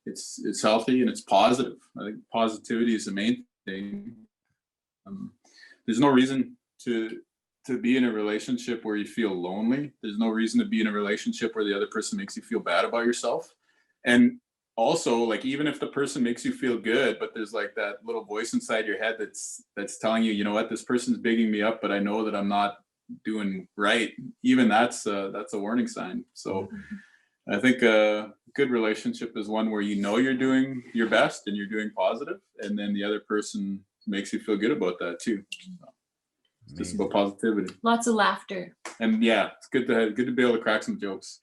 it's healthy and it's positive. I think positivity is the main thing. Um, there's no reason to be in a relationship where you feel lonely. There's no reason to be in a relationship where the other person makes you feel bad about yourself. And also, like, even if the person makes you feel good, but there's like that little voice inside your head that's telling you, you know what, this person's bigging me up, but I know that I'm not doing right. Even that's a warning sign. So I think a good relationship is one where you know you're doing your best and you're doing positive, and then the other person makes you feel good about that too. So it's just about positivity. Lots of laughter. And yeah, it's good to be able to crack some jokes.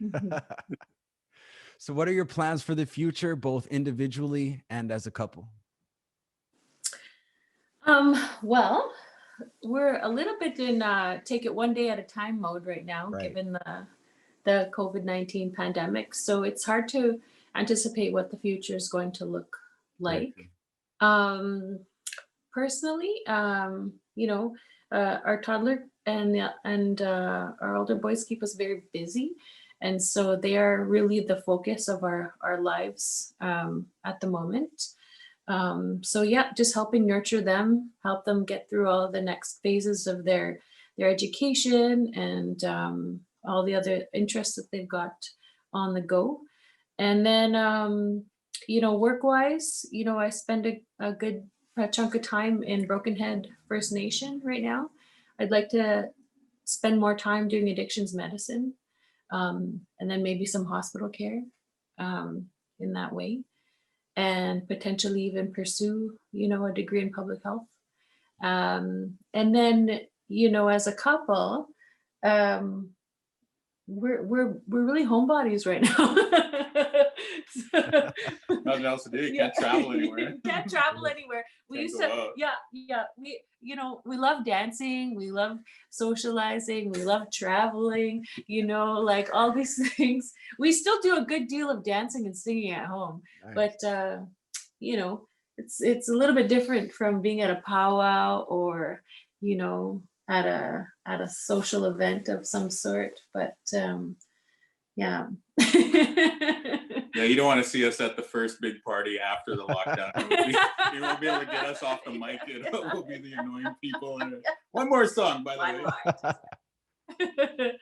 So what are your plans for the future, both individually and as a couple? Well, we're a little bit in take it one day at a time mode right now, given the COVID-19 pandemic. So it's hard to anticipate what the future is going to look like. Personally, our toddler and our older boys keep us very busy. And so they are really the focus of our lives at the moment. So yeah, just helping nurture them, help them get through all the next phases of their education and all the other interests that they've got on the go. And then, work-wise, I spend a good chunk of time in Broken Head First Nation right now. I'd like to spend more time doing addictions medicine, and then maybe some hospital care in that way, and potentially even pursue, a degree in public health. And then, as a couple, we're really homebodies right now. Nothing else to do. You can't travel anywhere. Can't travel anywhere. We used to, we love dancing. We love socializing. We love traveling. Like all these things. We still do a good deal of dancing and singing at home, nice. But it's a little bit different from being at a powwow or at a social event of some sort. But yeah. Yeah, you don't want to see us at the first big party after the lockdown. You won't be able to get us off the mic. We'll be the annoying people. One more song, by the way.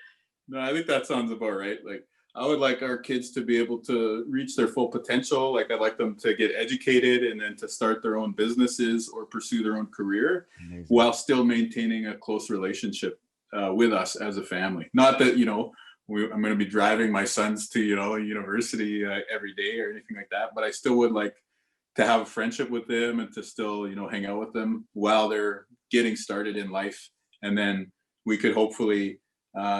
No, I think that sounds about right. Like, I would like our kids to be able to reach their full potential. Like, I'd like them to get educated and then to start their own businesses or pursue their own career. Amazing. While still maintaining a close relationship with us as a family. Not that, I'm going to be driving my sons to, university every day or anything like that, but I still would like to have a friendship with them and to still, hang out with them while they're getting started in life. And then we could hopefully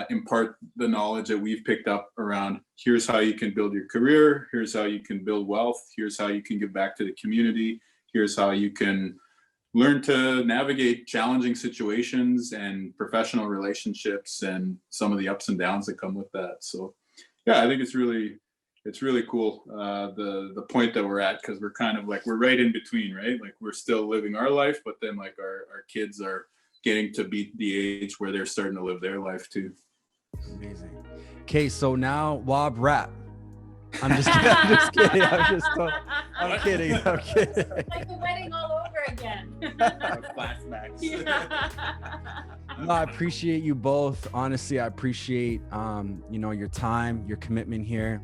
impart the knowledge that we've picked up around here's how you can build your career, here's how you can build wealth, here's how you can give back to the community, here's how you can learn to navigate challenging situations and professional relationships and some of the ups and downs that come with that. So yeah, I think it's really cool, the point that we're at, because we're kind of like, we're right in between, right? Like, we're still living our life, but then like our kids are getting to be the age where they're starting to live their life too. Amazing. Okay, so now Wob, rap. I'm just kidding. I'm kidding. Like the wedding all over again. Flashbacks. Yeah. No, I appreciate you both. Honestly, I appreciate your time, your commitment here,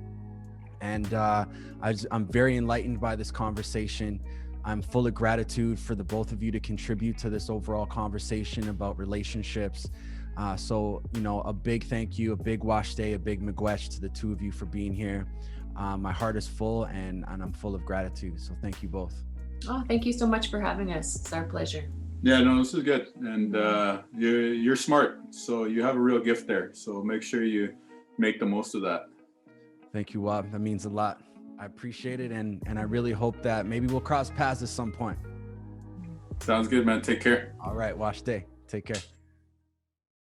and I'm very enlightened by this conversation. I'm full of gratitude for the both of you to contribute to this overall conversation about relationships. So a big thank you, a big wash day, a big miigwech to the two of you for being here. My heart is full and I'm full of gratitude. So thank you both. Oh, thank you so much for having us. It's our pleasure. Yeah, no, this is good. And you're smart. So you have a real gift there. So make sure you make the most of that. Thank you, Wob. That means a lot. I appreciate it. And I really hope that maybe we'll cross paths at some point. Sounds good, man. Take care. All right. Wash day. Take care.